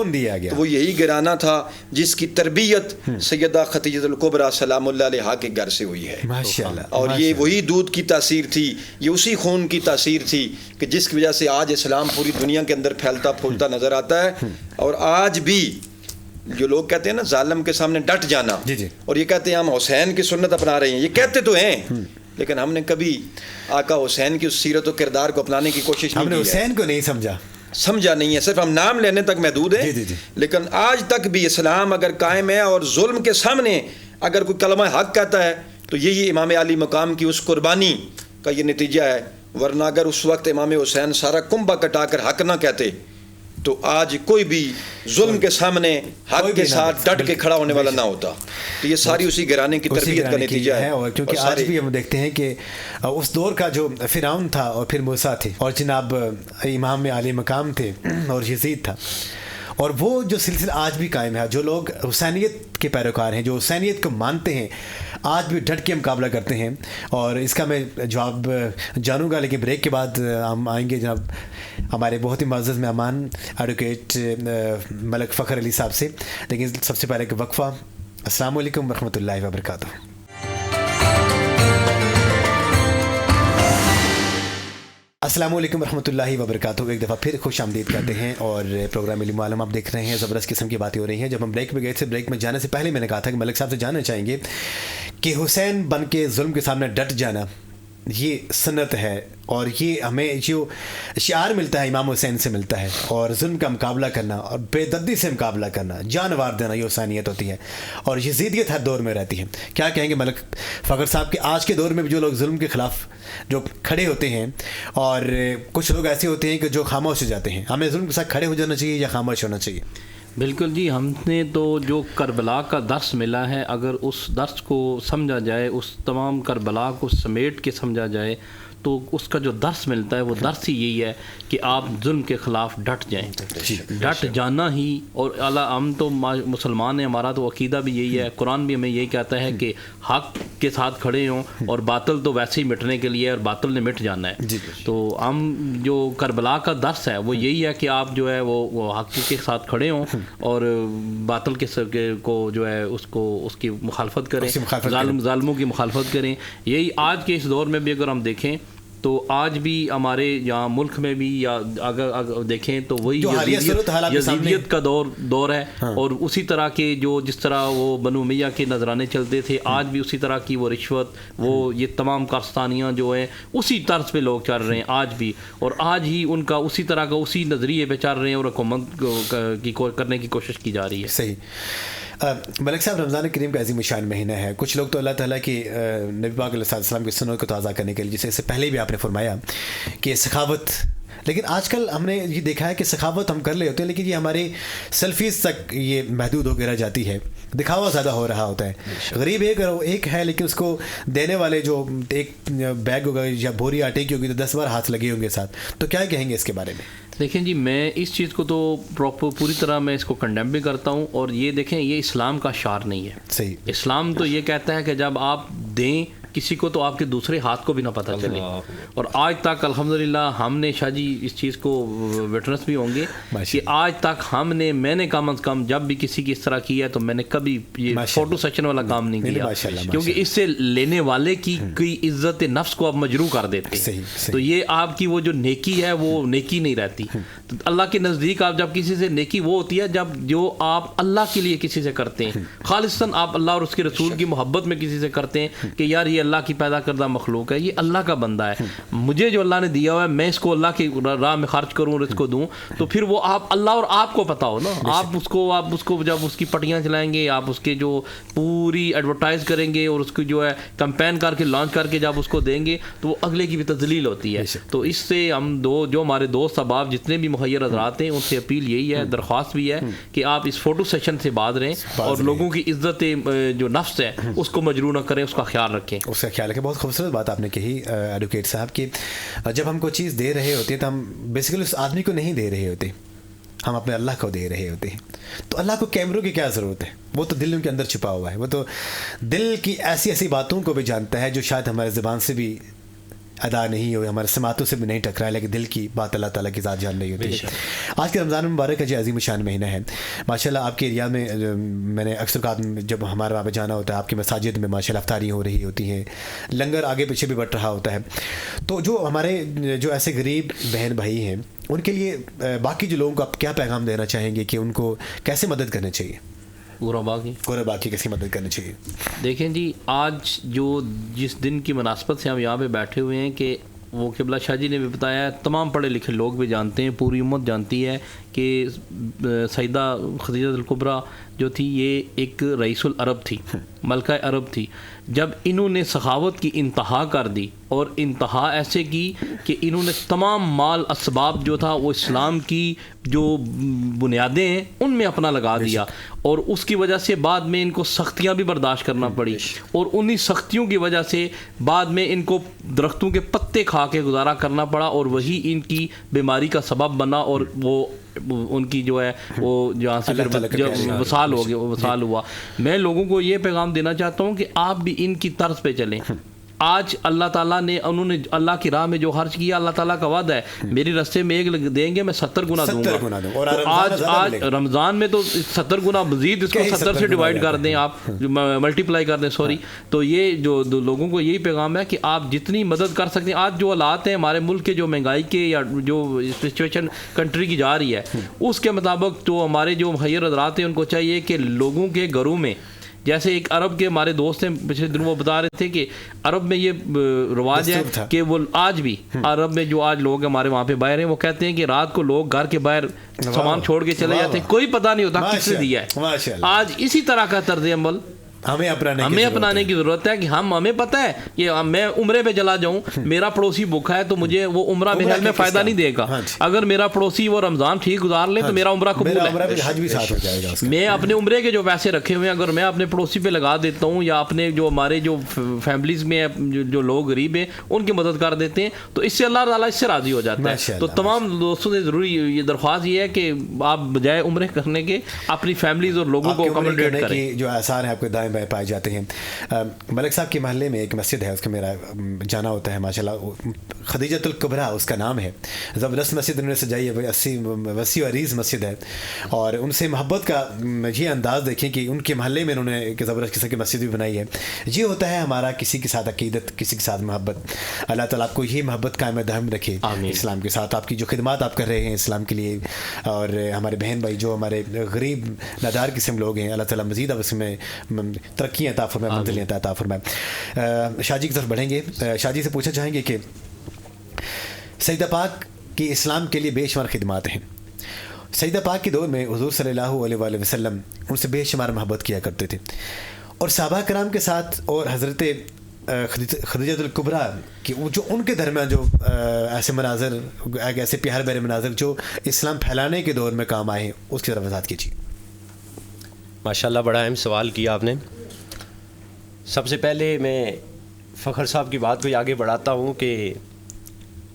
تو وہ یہی گھرانہ تھا جس کی تربیت سیدہ خدیجہ الکبریٰ سلام اللہ علیہا کے گھر سے ہوئی ہے۔ اور یہ وہی دودھ کی تاثیر تھی، یہ اسی خون کی تاثیر تھی کہ جس کی وجہ سے آج اسلام پوری دنیا کے اندر پھیلتا پھولتا نظر آتا ہے۔ اور آج بھی جو لوگ کہتے ہیں نا ظالم کے سامنے ڈٹ جانا، اور یہ کہتے ہیں ہم حسین کی سنت اپنا رہے ہیں، یہ کہتے تو ہیں لیکن ہم نے کبھی آقا حسین کی اس سیرت و کردار کو اپنانے کی کوشش نہیں کی ہے، حسین کو نہیں سمجھا نہیں ہے، صرف ہم نام لینے تک محدود ہیں۔ لیکن آج تک بھی اسلام اگر قائم ہے اور ظلم کے سامنے اگر کوئی کلمہ حق کہتا ہے تو یہی امام علی مقام کی اس قربانی کا یہ نتیجہ ہے۔ ورنہ اگر اس وقت امام حسین سارا کنبہ کٹا کر حق نہ کہتے تو آج کوئی بھی ظلم کے سامنے حق کے ساتھ ڈٹ کے کھڑا ہونے والا نہ ہوتا. تو یہ ساری اسی گھرانے کی تربیت کا نتیجہ ہے. اور کیونکہ آج بھی ہم دیکھتے ہیں کہ اس دور کا جو فرعون تھا اور پھر موسیٰ تھے اور جناب امام عالی مقام تھے اور یزید تھا, اور وہ جو سلسلہ آج بھی قائم ہے. جو لوگ حسینیت کے پیروکار ہیں, جو حسینیت کو مانتے ہیں, آج بھی ڈٹ کے مقابلہ کرتے ہیں. اور اس کا میں جواب جانوں گا, لیکن بریک کے بعد ہم آئیں گے جناب ہمارے بہت ہی معزز مہمان ایڈوکیٹ ملک فخر علی صاحب سے. لیکن سب سے پہلے ایک وقفہ. السلام علیکم ورحمۃ اللہ وبرکاتہ. السلام علیکم ورحمۃ اللہ وبرکاتہ. ایک دفعہ پھر خوش آمدید کرتے ہیں اور پروگرام علم عالم آپ دیکھ رہے ہیں. زبردست قسم کی باتیں ہو رہی ہیں. جب ہم بریک پہ گئے تھے, بریک میں جانے سے پہلے میں نے کہا تھا کہ ملک صاحب سے جاننا چاہیں گے کہ حسین بن کے ظلم کے سامنے ڈٹ جانا یہ سنت ہے, اور یہ ہمیں جو شعار ملتا ہے امام حسین سے ملتا ہے, اور ظلم کا مقابلہ کرنا اور بے دردی سے مقابلہ کرنا, جان وار دینا, یہ حسینیت ہوتی ہے. اور یزیدیت ہر دور میں رہتی ہے. کیا کہیں گے ملک فخر صاحب کہ آج کے دور میں بھی جو لوگ ظلم کے خلاف جو کھڑے ہوتے ہیں, اور کچھ لوگ ایسے ہوتے ہیں کہ جو خاموش ہو جاتے ہیں, ہمیں ظلم کے ساتھ کھڑے ہو جانا چاہیے یا خاموش ہونا چاہیے؟ بالکل جی, ہم نے تو جو کربلا کا درس ملا ہے, اگر اس درس کو سمجھا جائے, اس تمام کربلا کو سمیٹ کے سمجھا جائے, تو اس کا جو درس ملتا ہے وہ درس ہی یہی ہے کہ آپ ظلم کے خلاف ڈٹ جائیں. ڈٹ جانا ہی, اور ہم تو مسلمان ہیں, ہمارا تو عقیدہ بھی یہی ہے, قرآن بھی ہمیں یہی کہتا ہے کہ حق کے ساتھ کھڑے ہوں, اور باطل تو ویسے ہی مٹنے کے لیے, اور باطل نے مٹ جانا ہے. تو ہم جو کربلا کا درس ہے وہ یہی ہے کہ آپ جو ہے وہ حق کے ساتھ کھڑے ہوں, اور باطل کے کو جو ہے اس کی مخالفت کریں, ظالموں کی مخالفت کریں. یہی آج کے اس دور میں بھی اگر ہم دیکھیں تو آج بھی ہمارے یہاں ملک میں بھی, یا اگر دیکھیں تو وہی یزیدیت کا دور ہے. اور اسی طرح کے جو جس طرح وہ بنو امیہ کے نذرانے چلتے تھے, آج بھی اسی طرح کی وہ رشوت, وہ یہ تمام کارستانیاں جو ہیں اسی طرز پہ لوگ چل رہے ہیں آج بھی, اور آج ہی ان کا اسی طرح کا اسی نظریے پہ چل رہے ہیں, اور حکومت کرنے کی کوشش کی جا رہی ہے. صحیح. ملک صاحب, رمضان کریم کا عظیم شان مہینہ ہے. کچھ لوگ تو اللہ تعالیٰ کی نبی پاک علیہ السلام کی سنت کو تازہ کرنے کے لیے, جسے اس سے پہلے بھی آپ نے فرمایا کہ سخاوت, لیکن آج کل ہم نے یہ دیکھا ہے کہ سخاوت ہم کر لے ہوتے ہیں, لیکن یہ ہمارے سیلفیز تک یہ محدود ہو کے رہ جاتی ہے. دکھاوا زیادہ ہو رہا ہوتا ہے. غریب ایک ہے, لیکن اس کو دینے والے جو ایک بیگ ہوگا یا بوری آٹے کی ہوگی تو 10 بار ہاتھ لگے ہوں گے ساتھ. تو کیا کہیں گے اس کے بارے میں؟ دیکھیں جی, میں اس چیز کو تو پوری طرح میں اس کو کنڈیم بھی کرتا ہوں, اور یہ دیکھیں یہ اسلام کا شعار نہیں ہے. صحیح. اسلام تو یہ کہتا ہے کہ جب آپ دیں کسی کو تو آپ کے دوسرے ہاتھ کو بھی نہ پتہ چلے. اور آج تک الحمدللہ ہم نے شاہ جی اس چیز کو وٹنس بھی ہوں گے کہ آج تک میں نے کم از کم جب بھی کسی کی اس طرح کیا ہے تو میں نے کبھی یہ فوٹو سیشن والا کام نہیں کیا, کیونکہ اس سے لینے والے کی عزت نفس کو آپ مجروح کر دیتے. تو یہ آپ کی وہ جو نیکی ہے وہ نیکی نہیں رہتی. اللہ کے نزدیک آپ جب کسی سے نیکی وہ ہوتی ہے جب جو آپ اللہ کے لیے کسی سے کرتے ہیں, خالصاً آپ اللہ اور اس کے رسول کی محبت میں کسی سے کرتے ہیں کہ یار یہ اللہ کی پیدا کردہ مخلوق ہے, یہ اللہ کا بندہ ہے, مجھے جو اللہ نے دیا ہوا ہے میں اس کو اللہ کی راہ میں خرچ کروں اور اس کو دوں. تو پھر وہ آپ اللہ اور آپ کو پتا ہو نا, آپ اس کو جب اس کی پٹیاں چلائیں گے, آپ اس کے جو پوری ایڈورٹائز کریں گے اور اس کو جو ہے کمپین کر کے لانچ کر کے جب اس کو دیں گے تو وہ اگلے کی بھی تذلیل ہوتی ہے. تو اس سے ہم جو ہمارے دوست احباب جتنے بھی مخیر حضرات ہیں ان سے اپیل یہی ہے, درخواست بھی ہے کہ آپ اس فوٹو سیشن سے باز رہیں اور لوگوں کی عزت جو نفس ہے اس کو مجروح نہ کریں, اس کا خیال رکھیں. اس کا خیال رکھیں. بہت خوبصورت بات آپ نے کہی ایڈوکیٹ صاحب کہ جب ہم کوئی چیز دے رہے ہوتے ہیں تو ہم بیسیکلی اس آدمی کو نہیں دے رہے ہوتے, ہم اپنے اللہ کو دے رہے ہوتے ہیں. تو اللہ کو کیمروں کی کیا ضرورت ہے, وہ تو دل کے اندر چھپا ہوا ہے, وہ تو دل کی ایسی باتوں کو بھی جانتا ہے جو شاید ہمارے زبان سے بھی ادا نہیں ہوئی, ہمارے سماعتوں سے بھی نہیں ٹکرائے, لیکن دل کی بات اللہ تعالیٰ کی ذات جان رہی ہوتی ہے. آج کے رمضان مبارک کا جو عظیم شان مہینہ ہے, ماشاء اللہ آپ کے ایریا میں نے اکثر اوقات جب ہمارے وہاں پہ جانا ہوتا ہے, آپ کی مساجد میں ماشاء اللہ افطاریاں ہو رہی ہوتی ہیں, لنگر آگے پیچھے بھی بٹ رہا ہوتا ہے. تو جو ہمارے جو ایسے غریب بہن بھائی ہیں ان کے لیے باقی جو لوگوں کو آپ کیا پیغام دینا چاہیں گے کہ ان کو کیسے مدد کرنی چاہیے؟ غربا کی کیسی مدد کرنی چاہیے؟ دیکھیں جی, آج جو جس دن کی مناسبت سے ہم یہاں پہ بیٹھے ہوئے ہیں کہ وہ قبلہ شاہ جی نے بھی بتایا, تمام پڑھے لکھے لوگ بھی جانتے ہیں, پوری امت جانتی ہے کہ سیدہ خدیجہ الکبریٰ جو تھی یہ ایک رئیس العرب تھی. ملکہ عرب تھی، جب انہوں نے سخاوت کی انتہا کر دی، اور انتہا ایسے کی کہ انہوں نے تمام مال اسباب جو تھا وہ اسلام کی جو بنیادیں ہیں ان میں اپنا لگا دیا، اور اس کی وجہ سے بعد میں ان کو سختیاں بھی برداشت کرنا پڑی، اور انہی سختیوں کی وجہ سے بعد میں ان کو درختوں کے پتے کھا کے گزارا کرنا پڑا، اور وہی ان کی بیماری کا سبب بنا، اور وہ ان کی جو ہے وہ جہاں سے وصال ہو گیا، وصال ہوا۔ میں لوگوں کو یہ پیغام دینا چاہتا ہوں کہ آپ بھی ان کی طرز پہ چلیں۔ آج اللہ تعالیٰ نے انہوں نے اللہ کی راہ میں جو خرچ کیا، اللہ تعالیٰ کا وعدہ ہے میری رستے میں 1 دیں گے میں 70 گنا دوں گا۔ تو آج رمضان میں تو 70 گنا مزید اس کو 70 سے ڈیوائڈ کر دیں، آپ ملٹیپلائی کر دیں، سوری۔ تو یہ جو لوگوں کو یہی پیغام ہے کہ آپ جتنی مدد کر سکتے ہیں۔ آج جو حالات ہیں ہمارے ملک کے، جو مہنگائی کے یا جو سچویشن کنٹری کی جا رہی ہے، اس کے مطابق تو ہمارے جو مخیر حضرات ہیں ان کو چاہیے کہ لوگوں کے گھروں میں، جیسے ایک عرب کے ہمارے دوست ہیں پچھلے دنوں وہ بتا رہے تھے کہ عرب میں یہ رواج ہے کہ وہ آج بھی عرب میں جو آج لوگ ہمارے وہاں پہ باہر ہیں، وہ کہتے ہیں کہ رات کو لوگ گھر کے باہر سامان چھوڑ کے چلے جاتے ہیں، کوئی پتہ نہیں ہوتا کس نے دیا ہے۔ آج اسی طرح کا طرز عمل ہمیں اپنانے کی ضرورت ہے کہ ہمیں پتہ ہے کہ میں عمرے پہ چلا جاؤں، میرا پڑوسی بھوکا ہے تو مجھے وہ عمرہ میرے حال میں فائدہ نہیں دے گا۔ اگر میرا پڑوسی وہ رمضان ٹھیک گزار لے تو میرا عمرہ قبول ہے۔ میں اپنے عمرے کے جو پیسے رکھے ہوئے ہیں اگر میں اپنے پڑوسی پہ لگا دیتا ہوں، یا اپنے جو ہمارے جو فیملیز میں جو لوگ غریب ہیں ان کی مدد کر دیتے ہیں، تو اس سے اللہ تعالیٰ اس سے راضی ہو جاتا ہے۔ تو تمام دوستوں سے ضروری یہ درخواست یہ ہے کہ آپ بجائے عمرے کرنے کے اپنی فیملیز اور لوگوں کو اکوموڈیٹ کریں۔ جو آثار ہیں آپ کے دائیں بائیں پائے جاتے ہیں۔ ملک صاحب کے محلے میں ایک مسجد ہے، اس کا میرا جانا ہوتا ہے ماشاءاللہ، خدیجۃ الکبریٰ اس کا نام ہے۔ زبردست مسجد انہوں نے سجائی ہے، وسیع و عریض مسجد ہے، اور ان سے محبت کا یہ انداز دیکھیں کہ ان کے محلے میں انہوں نے ایک زبردست قسم کی مسجد بھی بنائی ہے۔ یہ ہوتا ہے ہمارا کسی کے ساتھ عقیدت، کسی کے ساتھ محبت۔ اللہ تعالیٰ آپ کو یہ محبت قائم دائم رکھے اسلام کے ساتھ، آپ کی جو خدمات آپ کر رہے ہیں اسلام کے لیے، اور ہمارے بہن بھائی جو ہمارے غریب نادار قسم لوگ ہیں، اللہ تعالیٰ مزید اب اس میں ترقی عطا فرمائے، منزلیں عطا فرمائے۔ شاہ جی کی طرف بڑھیں گے۔ شاہ جی سے پوچھنا چاہیں گے کہ سیدہ پاک کی اسلام کے لیے بے شمار خدمات ہیں۔ سیدہ پاک کے دور میں حضور صلی اللہ علیہ وآلہ وسلم ان سے بے شمار محبت کیا کرتے تھے، اور صحابہ کرام کے ساتھ اور حضرت خدیجۃ الکبریٰ کی جو ان کے درمیان جو ایسے مناظر، ایسے پیارے پیارے مناظر جو اسلام پھیلانے کے دور میں کام آئے ہیں، اس کی طرف وضاحت کیجیے۔ ماشاءاللہ بڑا اہم سوال کیا آپ نے۔ سب سے پہلے میں فخر صاحب کی بات کو آگے بڑھاتا ہوں کہ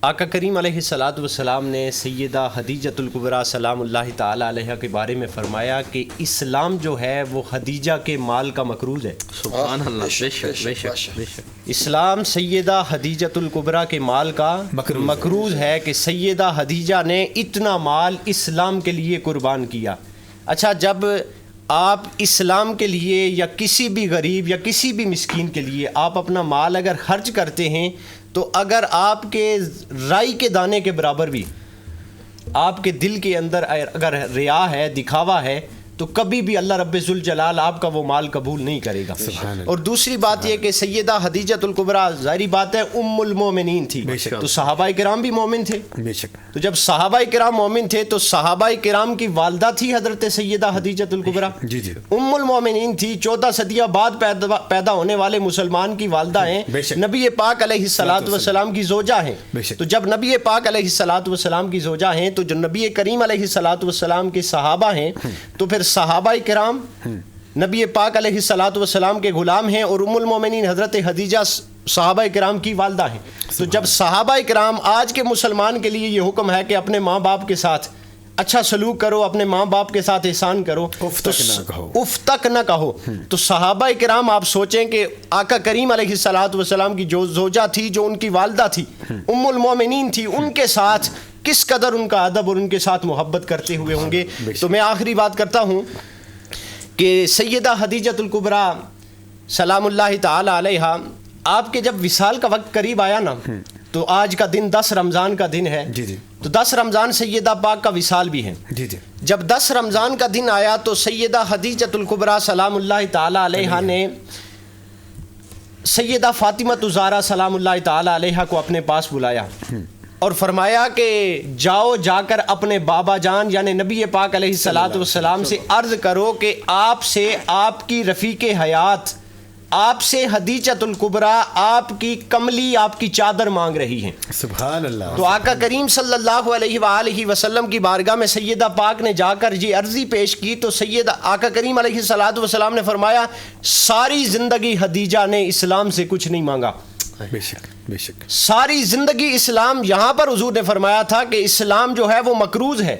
آقا کریم علیہ الصلاۃ والسلام نے سیدہ خدیجۃ الکبریٰ سلام اللہ تعالی علیہ کے بارے میں فرمایا کہ اسلام جو ہے وہ خدیجہ کے مال کا مقروض ہے۔ سبحان اللہ، بے شک بے شک بے شک۔ اسلام سیدہ خدیجۃ الکبریٰ کے مال کا مقروض ہے کہ سیدہ خدیجہ نے اتنا مال اسلام کے لیے قربان کیا۔ اچھا، جب آپ اسلام کے لیے یا کسی بھی غریب یا کسی بھی مسکین کے لیے آپ اپنا مال اگر خرچ کرتے ہیں، تو اگر آپ کے رائی کے دانے کے برابر بھی آپ کے دل کے اندر اگر ریا ہے، دکھاوا ہے، تو کبھی بھی اللہ رب ذوالجلال آپ کا وہ مال قبول نہیں کرے گا۔ اور دوسری بات یہ کہ سیدہ خدیجۃ الکبریٰ ظاہری بات ہے ام المومنین تھی، تو صحابہ کرام بھی مومن تھے۔ تو جب صحابہ کرام مومن تھے تو صحابہ کرام کی والدہ تھی حضرت سیدہ خدیجۃ الکبریٰ، ام المومنین تھی، 14 صدیاں بعد پیدا ہونے والے مسلمان کی والدہ ہیں، نبی پاک علیہ الصلاۃ والسلام کی زوجہ ہیں۔ تو جب نبی پاک علیہ الصلاۃ والسلام کی زوجہ ہیں تو جو نبی کریم علیہ الصلاۃ والسلام کے صحابہ ہیں، تو پھر صحابہ کرام نبی پاک علیہ الصلاۃ والسلام کے غلام ہیں، اور ام المومنین حضرت خدیجہ صحابہ کرام کی والدہ ہیں۔ تو جب صحابہ کرام، آج کے مسلمان کے لیے یہ حکم ہے کہ اپنے ماں باپ کے ساتھ اچھا سلوک کرو، اپنے ماں باپ کے ساتھ احسان کرو، اف تک نہ کہو، تو صحابہ کرام آپ سوچیں کہ آقا کریم علیہ الصلاۃ والسلام کی جو زوجہ تھی، جو ان کی والدہ تھی، ام المومنین تھی، ان کے ساتھ کس قدر ان کا ادب اور ان کے ساتھ محبت کرتے ہوئے ہوں گے۔ تو میں آخری بات کرتا ہوں کہ سیدہ خدیجۃ الکبریٰ سلام اللہ تعالی علیہ، آپ کے جب وصال کا وقت قریب آیا نا، تو آج کا دن 10 رمضان کا دن ہے، تو 10 رمضان سیدہ پاک کا وصال بھی ہے۔ جب 10 رمضان کا دن آیا تو سیدہ خدیجۃ الکبریٰ سلام اللہ تعالی علیہ نے سیدہ فاطمہ الزہرا سلام اللہ تعالی علیہ کو اپنے پاس بلایا اور فرمایا کہ جاؤ، جا کر اپنے بابا جان یعنی نبی پاک علیہ الصلاۃ والسلام سے عرض کرو کہ آپ سے آپ کی رفیق حیات آپ سے حدیجۃ الکبریٰ آپ کی کملی آپ کی چادر مانگ رہی ہیں. سبحان اللہ. تو آقا کریم صلی اللہ علیہ وآلہ وسلم کی بارگاہ میں سیدہ پاک نے جا کر یہ عرضی پیش کی تو سیدہ آقا کریم علیہ الصلوۃ والسلام نے فرمایا ساری زندگی حدیجہ نے اسلام سے کچھ نہیں مانگا. بے شک بے شک. ساری زندگی اسلام، یہاں پر حضور نے فرمایا تھا کہ اسلام جو ہے وہ مقروض ہے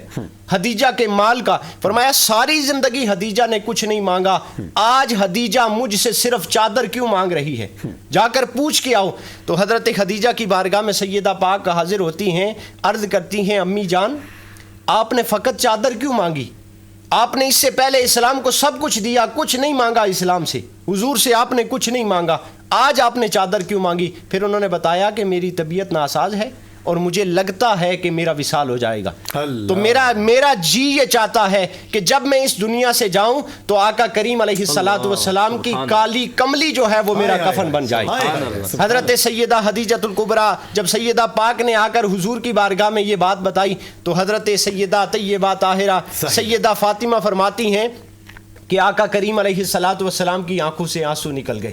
حدیجہ کے مال کا. فرمایا ساری زندگی حدیجہ نے کچھ نہیں مانگا، آج حدیجہ مجھ سے صرف چادر کیوں مانگ رہی ہے، جا کر پوچھ کے آؤ. تو حضرت خدیجہ کی بارگاہ میں سیدہ پاک حاضر ہوتی ہیں، عرض کرتی ہیں امی جان آپ نے فقط چادر کیوں مانگی؟ آپ نے اس سے پہلے اسلام کو سب کچھ دیا، کچھ نہیں مانگا اسلام سے، حضور سے آپ نے کچھ نہیں مانگا، آج آپ نے چادر کیوں مانگی؟ پھر انہوں نے بتایا کہ میری طبیعت ناساز ہے اور مجھے لگتا ہے کہ میرا وصال ہو جائے گا. تو میرا جی یہ چاہتا ہے کہ جب میں اس دنیا سے جاؤں تو آقا کریم علیہ الصلوۃ والسلام کی کالی کملی جو ہے وہ میرا کفن بن جائے. حضرت سیدہ حدیجۃ الکبریٰ جب سیدہ پاک نے آ کر حضور کی بارگاہ میں یہ بات بتائی تو حضرت سیدہ طیبہ طاہرہ سیدہ فاطمہ فرماتی ہیں کہ آقا کریم علیہ الصلوۃ والسلام کی آنکھوں سے آنسو نکل گئے.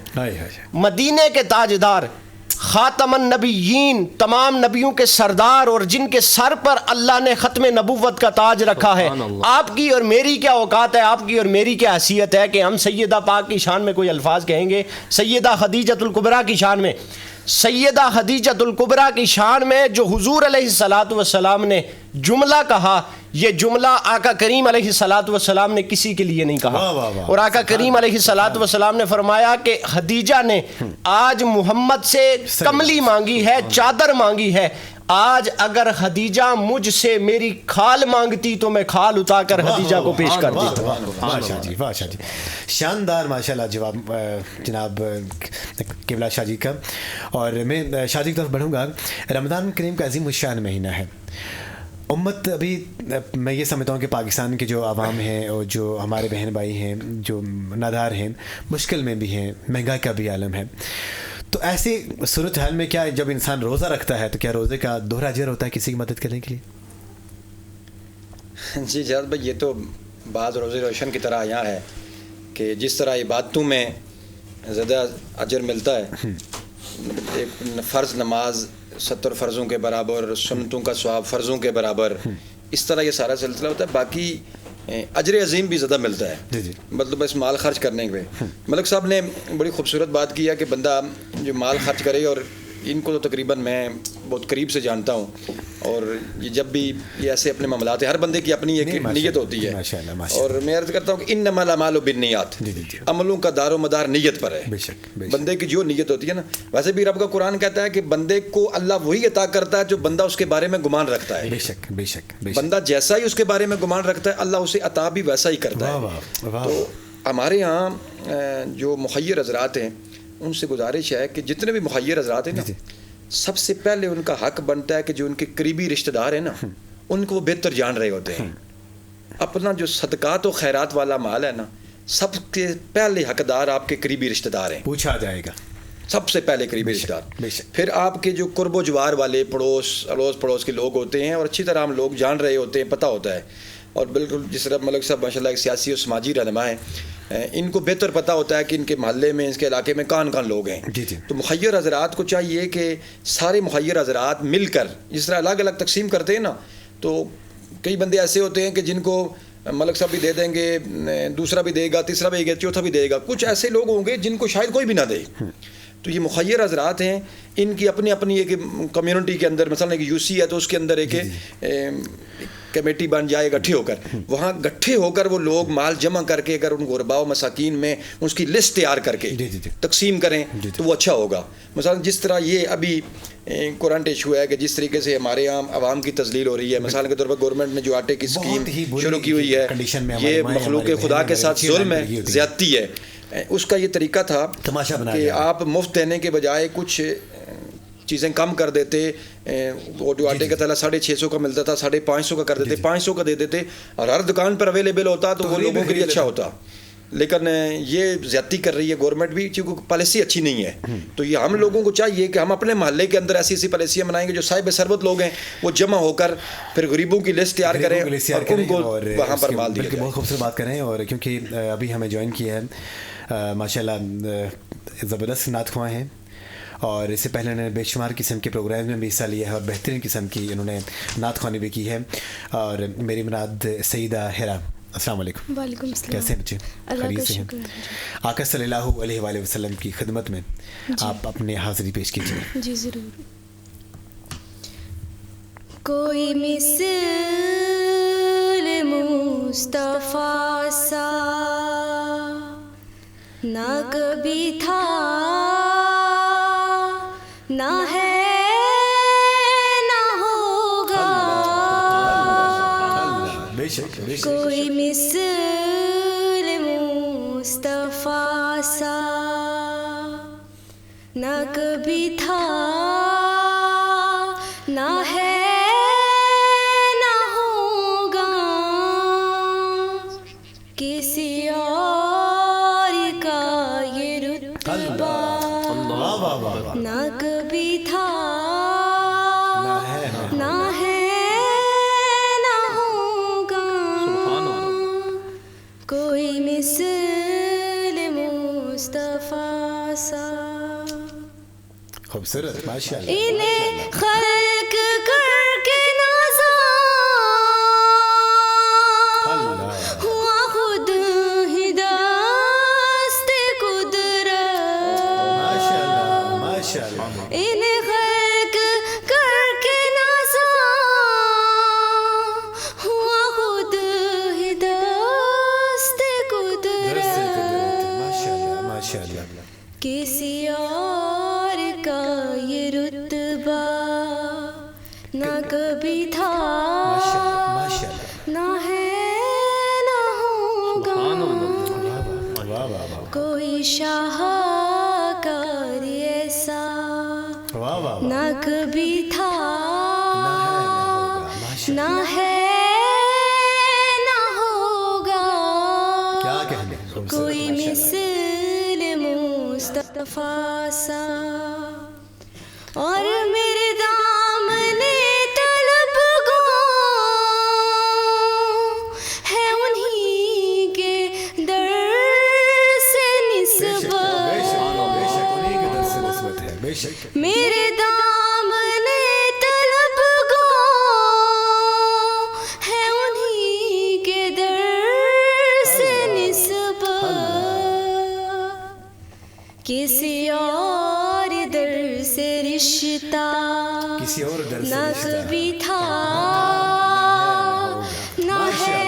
مدینے کے تاجدار، خاتم النبیین، تمام نبیوں کے سردار اور جن کے سر پر اللہ نے ختم نبوت کا تاج رکھا ہے، آپ کی اور میری کیا اوقات ہے، آپ کی اور میری کیا حیثیت ہے کہ ہم سیدہ پاک کی شان میں کوئی الفاظ کہیں گے؟ سیدہ حدیجۃ الکبریٰ کی شان میں، سیدہ حدیجۃ الکبریٰ کی شان میں جو حضور علیہ الصلوۃ والسلام نے جملہ کہا، یہ جملہ آقا کریم علیہ الصلوۃ والسلام نے کسی کے لیے نہیں کہا. اور آقا کریم علیہ الصلوۃ والسلام نے فرمایا کہ حدیجہ نے آج محمد سے کملی مانگی ہے، چادر مانگی ہے. آج اگر حدیجہ مجھ سے میری کھال مانگتی تو میں کھال اتار کر حدیجہ کو پیش کر دیتا. ماشاء جی ماشاء جی، شاندار ماشاء اللہ جواب جناب قبلہ شاہ جی کا. اور میں شاہ جی کی طرف بڑھوں گا. رمضان کریم کا عظیم الشان مہینہ ہے. امت ابھی میں یہ سمجھتا ہوں کہ پاکستان کے جو عوام ہیں اور جو ہمارے بہن بھائی ہیں جو نادار ہیں مشکل میں بھی ہیں، مہنگائی کا بھی عالم ہے. تو ایسی صورتحال میں کیا جب انسان روزہ رکھتا ہے تو کیا روزے کا دوہرا اجر ہوتا ہے کسی کی مدد کرنے کے لیے؟ جی جہاد بھائی، یہ تو بعض روزے روشن کی طرح یہاں ہے کہ جس طرح عبادتوں میں زیادہ اجر ملتا ہے، ایک فرض نماز 70 فرضوں کے برابر، سنتوں کا ثواب فرضوں کے برابر، اس طرح یہ سارا سلسلہ ہوتا ہے. باقی اجر عظیم بھی زیادہ ملتا ہے. مطلب اس مال خرچ کرنے پہ ملک صاحب نے بڑی خوبصورت بات کی ہے کہ بندہ جو مال خرچ کرے، اور ان کو تو تقریباً میں بہت قریب سے جانتا ہوں، اور یہ جب بھی یہ ایسے اپنے معاملات ہیں، ہر بندے کی اپنی ایک نیت ہوتی ہے. اور میں عرض کرتا ہوں کہ انما الاعمال بالنیات، عملوں کا دار و مدار نیت پر ہے. بندے کی جو نیت ہوتی ہے نا، ویسے بھی رب کا قرآن کہتا ہے کہ بندے کو اللہ وہی عطا کرتا ہے جو بندہ اس کے بارے میں گمان رکھتا ہے. بے شک بندہ جیسا ہی اس کے بارے میں گمان رکھتا ہے اللہ اسے عطا بھی ویسا ہی کرتا ہے. تو ہمارے ہاں جو مخیر حضرات ہیں ان سے گزارش ہے کہ جتنے بھی مخیر حضرات ہیں نا، سب سے پہلے ان کا حق بنتا ہے کہ جو ان کے قریبی رشتہ دار ہیں نا، ان کو وہ بہتر جان رہے ہوتے ہیں. اپنا جو صدقات و خیرات والا مال ہے نا، سب کے پہلے حقدار آپ کے قریبی رشتہ دار ہیں. پوچھا جائے گا سب سے پہلے قریبی رشتہ دار، پھر آپ کے جو قرب و جوار والے اڑوس پڑوس کے لوگ ہوتے ہیں، اور اچھی طرح ہم لوگ جان رہے ہوتے ہیں، پتہ ہوتا ہے. اور بالکل جس طرح ملک صاحب ماشاء اللہ ایک سیاسی اور سماجی رہنما ہیں، ان کو بہتر پتہ ہوتا ہے کہ ان کے محلے میں، اس کے علاقے میں کون کون لوگ ہیں. تو مخیر حضرات کو چاہیے کہ سارے مخیر حضرات مل کر جس طرح الگ الگ تقسیم کرتے ہیں نا، تو کئی بندے ایسے ہوتے ہیں کہ جن کو ملک صاحب بھی دے دیں گے، دوسرا بھی دے گا، تیسرا بھی دے گا، چوتھا بھی دے گا. کچھ ایسے لوگ ہوں گے جن کو شاید کوئی بھی نہ دے. تو یہ مخیر حضرات ہیں، ان کی اپنی اپنی ایک کمیونٹی کے اندر، مثلا ایک یو سی ہے تو اس کے اندر ایک کمیٹی بن جائے گٹھے ہو کر، وہاں گٹھے ہو کر وہ لوگ مال جمع کر کے اگر ان غرباء و مساکین میں اس کی لسٹ تیار کر کے تقسیم کریں تو وہ اچھا ہوگا. مثلا جس طرح یہ ابھی کرنٹ ایشو ہے کہ جس طریقے سے ہمارے یہاں عوام کی تذلیل ہو رہی ہے، مثال کے طور پر گورنمنٹ نے جو آٹے کی اسکیم شروع کی ہوئی ہے، یہ مخلوق خدا کے ساتھ ظلم ہے، زیادتی ہے. اس کا یہ طریقہ تھا کہ آپ مفت دینے کے بجائے کچھ چیزیں کم کر دیتے. وہ جو آٹے کا تھیلا 650 کا ملتا تھا 550 کا کر دیتے، 500 کا دے دیتے، اور ہر دکان پر اویلیبل ہوتا تو وہ لوگوں کے لیے اچھا ہوتا. لیکن یہ زیادتی کر رہی ہے گورنمنٹ بھی، کیونکہ پالیسی اچھی نہیں ہے. تو یہ ہم لوگوں کو چاہیے کہ ہم اپنے محلے کے اندر ایسی پالیسیاں بنائیں گے جو صاحب ثروت لوگ ہیں وہ جمع ہو کر پھر غریبوں کی لسٹ تیار کریں اور ان کو وہاں پر مال دیا جائے. بہت خوبصورت بات کریں. اور کیونکہ ابھی ہمیں جوائن کیا ہے ماشاءاللہ زبردست نعت خواں ہیں، اور اس سے پہلے انہوں نے بے شمار قسم کے پروگرام میں بھی حصہ لیا ہے اور بہترین قسم کی انہوں نے نعت خوانی بھی کی ہے. اور میری مراد سیدہ ہیرا، السلام علیکم. وعلیکم السلام. کیسے ہیں بچے؟ خیریت سے ہیں؟ آقا صلی اللہ علیہ وآلہ وسلم کی خدمت میں آپ اپنے حاضری پیش کیجیے. جی ضرور. کوئی مثل مصطفیٰ سا نہ کبھی تھا نہ ہے نہ ہوگا. کوئی مثل مصطفیٰ سا نہ کبھی تھا نہ ہے نہ ہوگا. کسی اور کا یہ رتبہ نہ کبھی تھا نہ ہے نہ ہوگا. کوئی مثل مصطفیٰ سا. خوبصورت ماشاءاللہ. انہیں خلق کر کے نازا ہوا خود ہی دست قدرت. انہیں خلق کر کے نازا ہوا خود ہی دست قدرت. کسی اور کا یہ رتبہ نہ کبھی تھا نہ ہے نہ ہوگا. کوئی شاہکار ایسا نہ کبھی تھا نہ ہے نہ ہوگا. کوئی مثل مصطفیٰ سا. اور میرے دامنے طلب گو ہے انہی کے در سے نسبت. میرے دامنے طلب گو ہے انہی کے در سے نسبت. کسی اور در سے رشتہ نہ کبھی تھا نہ ہے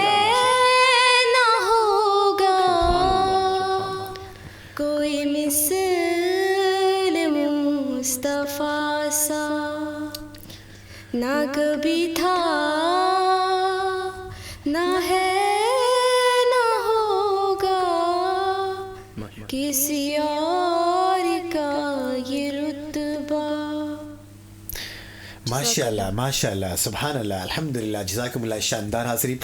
نہ ہوگا. کوئی مثل مصطفیٰ سا نہ کبھی تھا نہ ہے نہ ہوگا. کسی اور کا یہ رتبہ. ماشاءاللہ ماشاءاللہ سبحان اللہ الحمدللہ جزاکم اللہ. شاندار حاضری.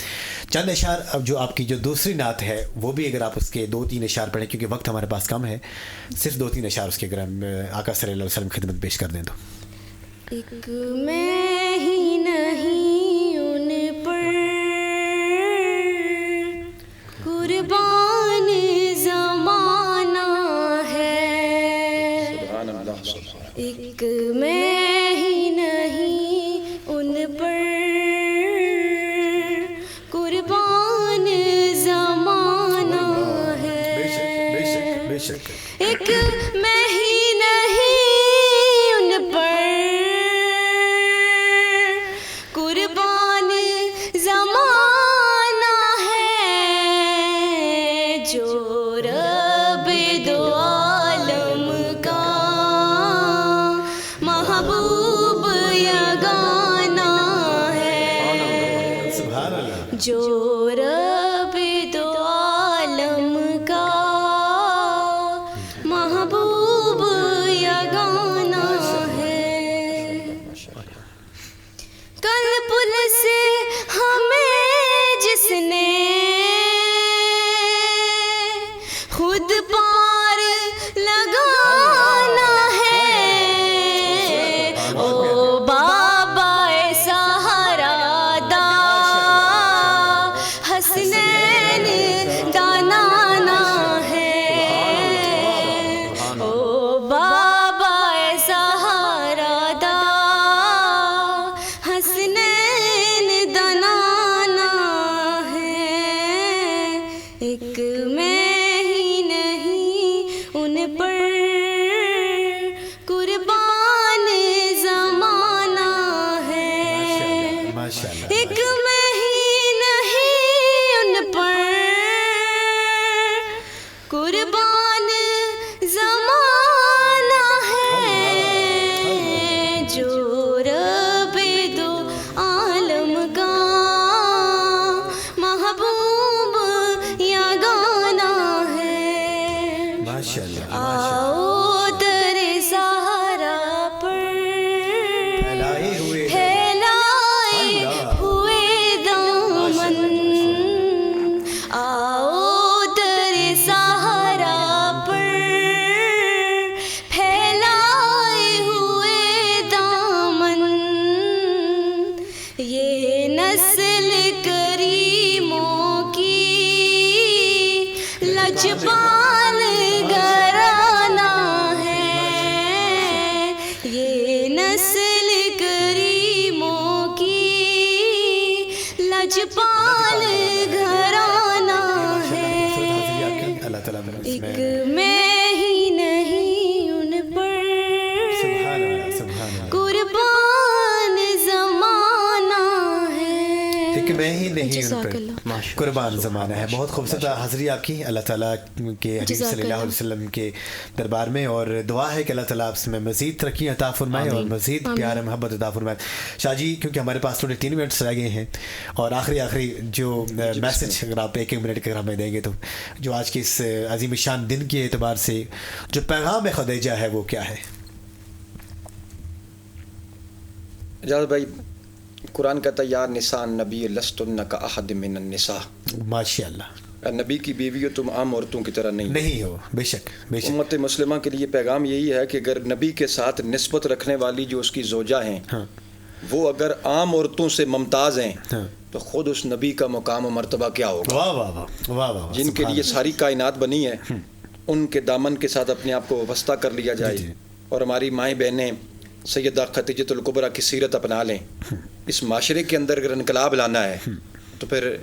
چند اشعار اب جو آپ کی جو دوسری نعت ہے وہ بھی اگر آپ اس کے 2-3 اشعار پڑھیں کیونکہ وقت ہمارے پاس کم ہے، صرف 2-3 اشعار اس کے اگر ہم آقا صلی اللہ علیہ وسلم خدمت پیش کر دیں تو. ایک میں ہی نہیں ان پر قربان زمانہ ہے. ایک میں ہی نہیں ان پر قربان زمانہ ہے. ایک میں ہی نہیں ان پر قربان زمانہ ہے. جو رب دو عالم کا محبوب یگانہ ہے. جو رب دو عالم کا محبوب یگانہ ہے. کل پل سے ہمیں جس نے خود پار لگانا ہے. او بابا سہارا دا کہ میں ہی نہیں ان جزاک پہ اللہ۔ قربان زمانہ ہے. بہت خوبصورت حاضری آپ کی اللہ تعالیٰ کے حبیب صلی اللہ علیہ وسلم کے دربار میں, اور دعا ہے کہ اللہ تعالیٰ آپ سے میں مزید ترقی عطا فرمائے اور مزید پیار محبت عطا فرمائے. شاہ جی کیونکہ ہمارے پاس تھوڑے 3 منٹس رہ گئے ہیں, اور آخری جو میسج اگر آپ 1 منٹ کے ہمیں دیں گے, تو جو آج کے اس عظیم شان دن کے اعتبار سے جو پیغام خدیجہ ہے وہ کیا ہے؟ اجازت بھائی, قرآن کہتا ہے یا نساء النبی لستن کاحد من النساء. ماشاء اللہ. نبی کی بیوی ہو تم عام عورتوں کی طرح نہیں ہو. بے شک بے شک. امت مسلمہ کے لیے پیغام یہی ہے کہ اگر نبی کے ساتھ نسبت رکھنے والی جو اس کی زوجہ ہیں وہ اگر عام عورتوں سے ممتاز ہیں تو خود اس نبی کا مقام و مرتبہ کیا ہوگا. واہ واہ واہ واہ واہ. جن کے لیے ساری کائنات بنی ہے ان کے دامن کے ساتھ اپنے آپ کو وابستہ کر لیا جائے, اور ہماری مائیں بہنیں سیدہ خدیجۃ الکبریٰ کی سیرت اپنا لیں. اس معاشرے کے اندر اگر انقلاب لانا ہے تو پھر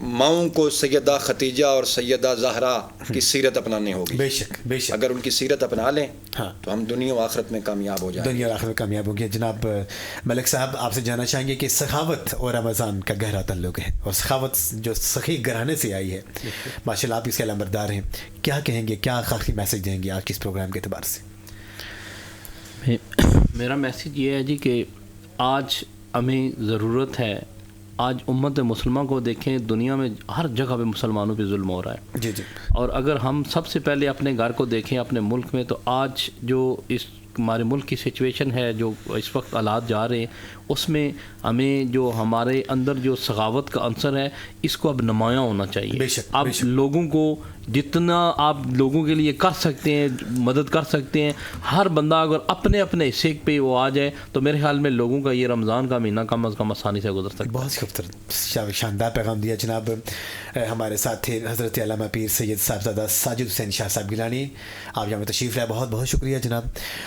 ماؤں کو سیدہ خدیجہ اور سیدہ زہرا کی سیرت اپنانی ہوگی. بے شک بے شک. اگر ان کی سیرت اپنا لیں تو ہم دنیا و آخرت میں کامیاب ہو جائیں. دنیا اور آخرت میں کامیاب ہوں گے. جناب ملک صاحب آپ سے جاننا چاہیں گے کہ سخاوت اور رمضان کا گہرا تعلق ہے, اور سخاوت جو سخی گھرانے سے آئی ہے, ماشاء اللہ آپ اس کے علمبردار ہیں. کیا کہیں گے, کیا آخری میسج دیں گے آج کے اس پروگرام کے اعتبار سے؟ میرا میسج یہ ہے جی کہ آج ہمیں ضرورت ہے, آج امت مسلمہ کو دیکھیں, دنیا میں ہر جگہ پہ مسلمانوں پہ ظلم ہو رہا ہے. جی جی. اور اگر ہم سب سے پہلے اپنے گھر کو دیکھیں, اپنے ملک میں, تو آج جو اس ہمارے ملک کی سچویشن ہے, جو اس وقت حالات جا رہے ہیں, اس میں ہمیں جو ہمارے اندر جو سخاوت کا عنصر ہے اس کو اب نمایاں ہونا چاہیے. بے شک. آپ لوگوں کو جتنا آپ لوگوں کے لیے کر سکتے ہیں, مدد کر سکتے ہیں, ہر بندہ اگر اپنے اپنے حصے پہ وہ آ جائے تو میرے خیال میں لوگوں کا یہ رمضان کا مہینہ کم از کم آسانی سے گزر سکتا ہے. بہت خوبصورت شاندار پیغام دیا جناب. ہمارے ساتھ تھے حضرت علامہ پیر سید صاحبزادہ ساجد حسین شاہ صاحب گیلانی, آپ یہاں میں تشریف لائے, بہت بہت شکریہ جناب.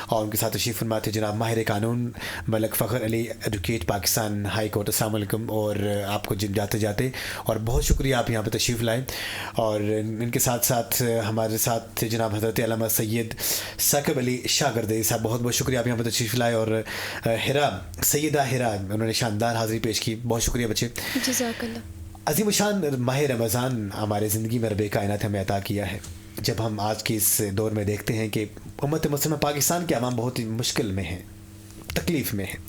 اور ان کے ساتھ تشریف فرما تھے جناب ماہر قانون ملک فخر علی, ایڈوکیٹ پاکستان ہائی کورٹ. السلام علیکم. اور آپ کو جاتے جاتے اور بہت شکریہ آپ یہاں پہ تشریف لائیں. اور ان کے ساتھ ساتھ ہمارے ساتھ جناب حضرت علامہ سید ثاقب علی شاہ گردی صاحب, بہت بہت شکریہ آپ یہاں پہ تشریف لائے. اور ہیرا سیدہ ہیرا انہوں نے شاندار حاضری پیش کی, بہت شکریہ بچے. جزاک اللہ. عظیم شان ماہ رمضان ہمارے زندگی میں رب کائنات ہمیں عطا کیا ہے. جب ہم آج کے اس دور میں دیکھتے ہیں کہ امت مسلمہ پاکستان کے عوام بہت ہی مشکل میں ہیں, تکلیف میں ہیں,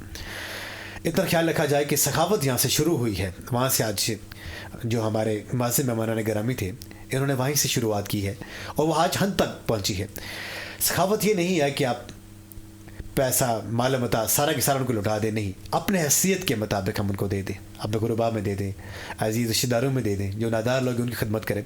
اتنا خیال رکھا جائے کہ سخاوت یہاں سے شروع ہوئی ہے. وہاں سے آج جو ہمارے معزز مہمانان گرامی تھے انہوں نے وہیں سے شروعات کی ہے, اور وہ آج حد تک پہنچی ہے. سخاوت یہ نہیں ہے کہ آپ پیسہ مال متا سارا کے سارا ان کو لوٹا دیں, نہیں, اپنے حیثیت کے مطابق ہم ان کو دے دیں, اپنے غربا میں دے دیں, عزیز رشتہ داروں میں دے دیں, جو نادار لوگ ان کی خدمت کریں.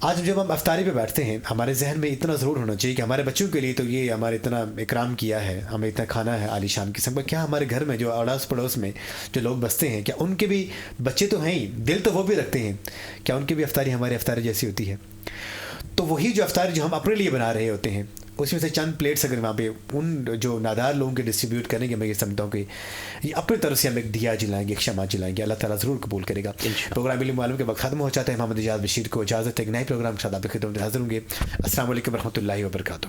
آج جب ہم افطاری پہ بیٹھتے ہیں ہمارے ذہن میں اتنا ضرور ہونا چاہیے کہ ہمارے بچوں کے لیے تو یہ ہمارے اتنا اکرام کیا ہے, ہمیں اتنا کھانا ہے عالی شان قسم کا, کیا ہمارے گھر میں جو اڑوس پڑوس میں جو لوگ بستے ہیں کیا ان کے بھی بچے تو ہیں ہی, دل تو وہ بھی رکھتے ہیں, کیا ان کی بھی افطاری ہماری افطاری جیسی ہوتی ہے؟ تو وہی جو افطاری جو ہم اپنے لیے بنا رہے ہوتے ہیں اس میں سے چند پلیٹس اگر وہاں پہ ان جو نادار لوگوں کے ڈسٹریبیوٹ کرنے کے, میں یہ سمجھتا ہوں کہ یہ اپنی طرف سے ہم ایک دیا جلائیں گے, ایک شمع جلائیں گے, اللہ تعالیٰ ضرور قبول کرے گا. پروگرام علم معلوم کے وقت ختم ہو جاتا ہے. محمد اجاز بشیر کو اجازت, ایک نئے پروگرام کے ساتھ آپ کی خدمت میں حاضر ہوں گے. السلام علیکم ورحمۃ اللہ وبرکاتہ.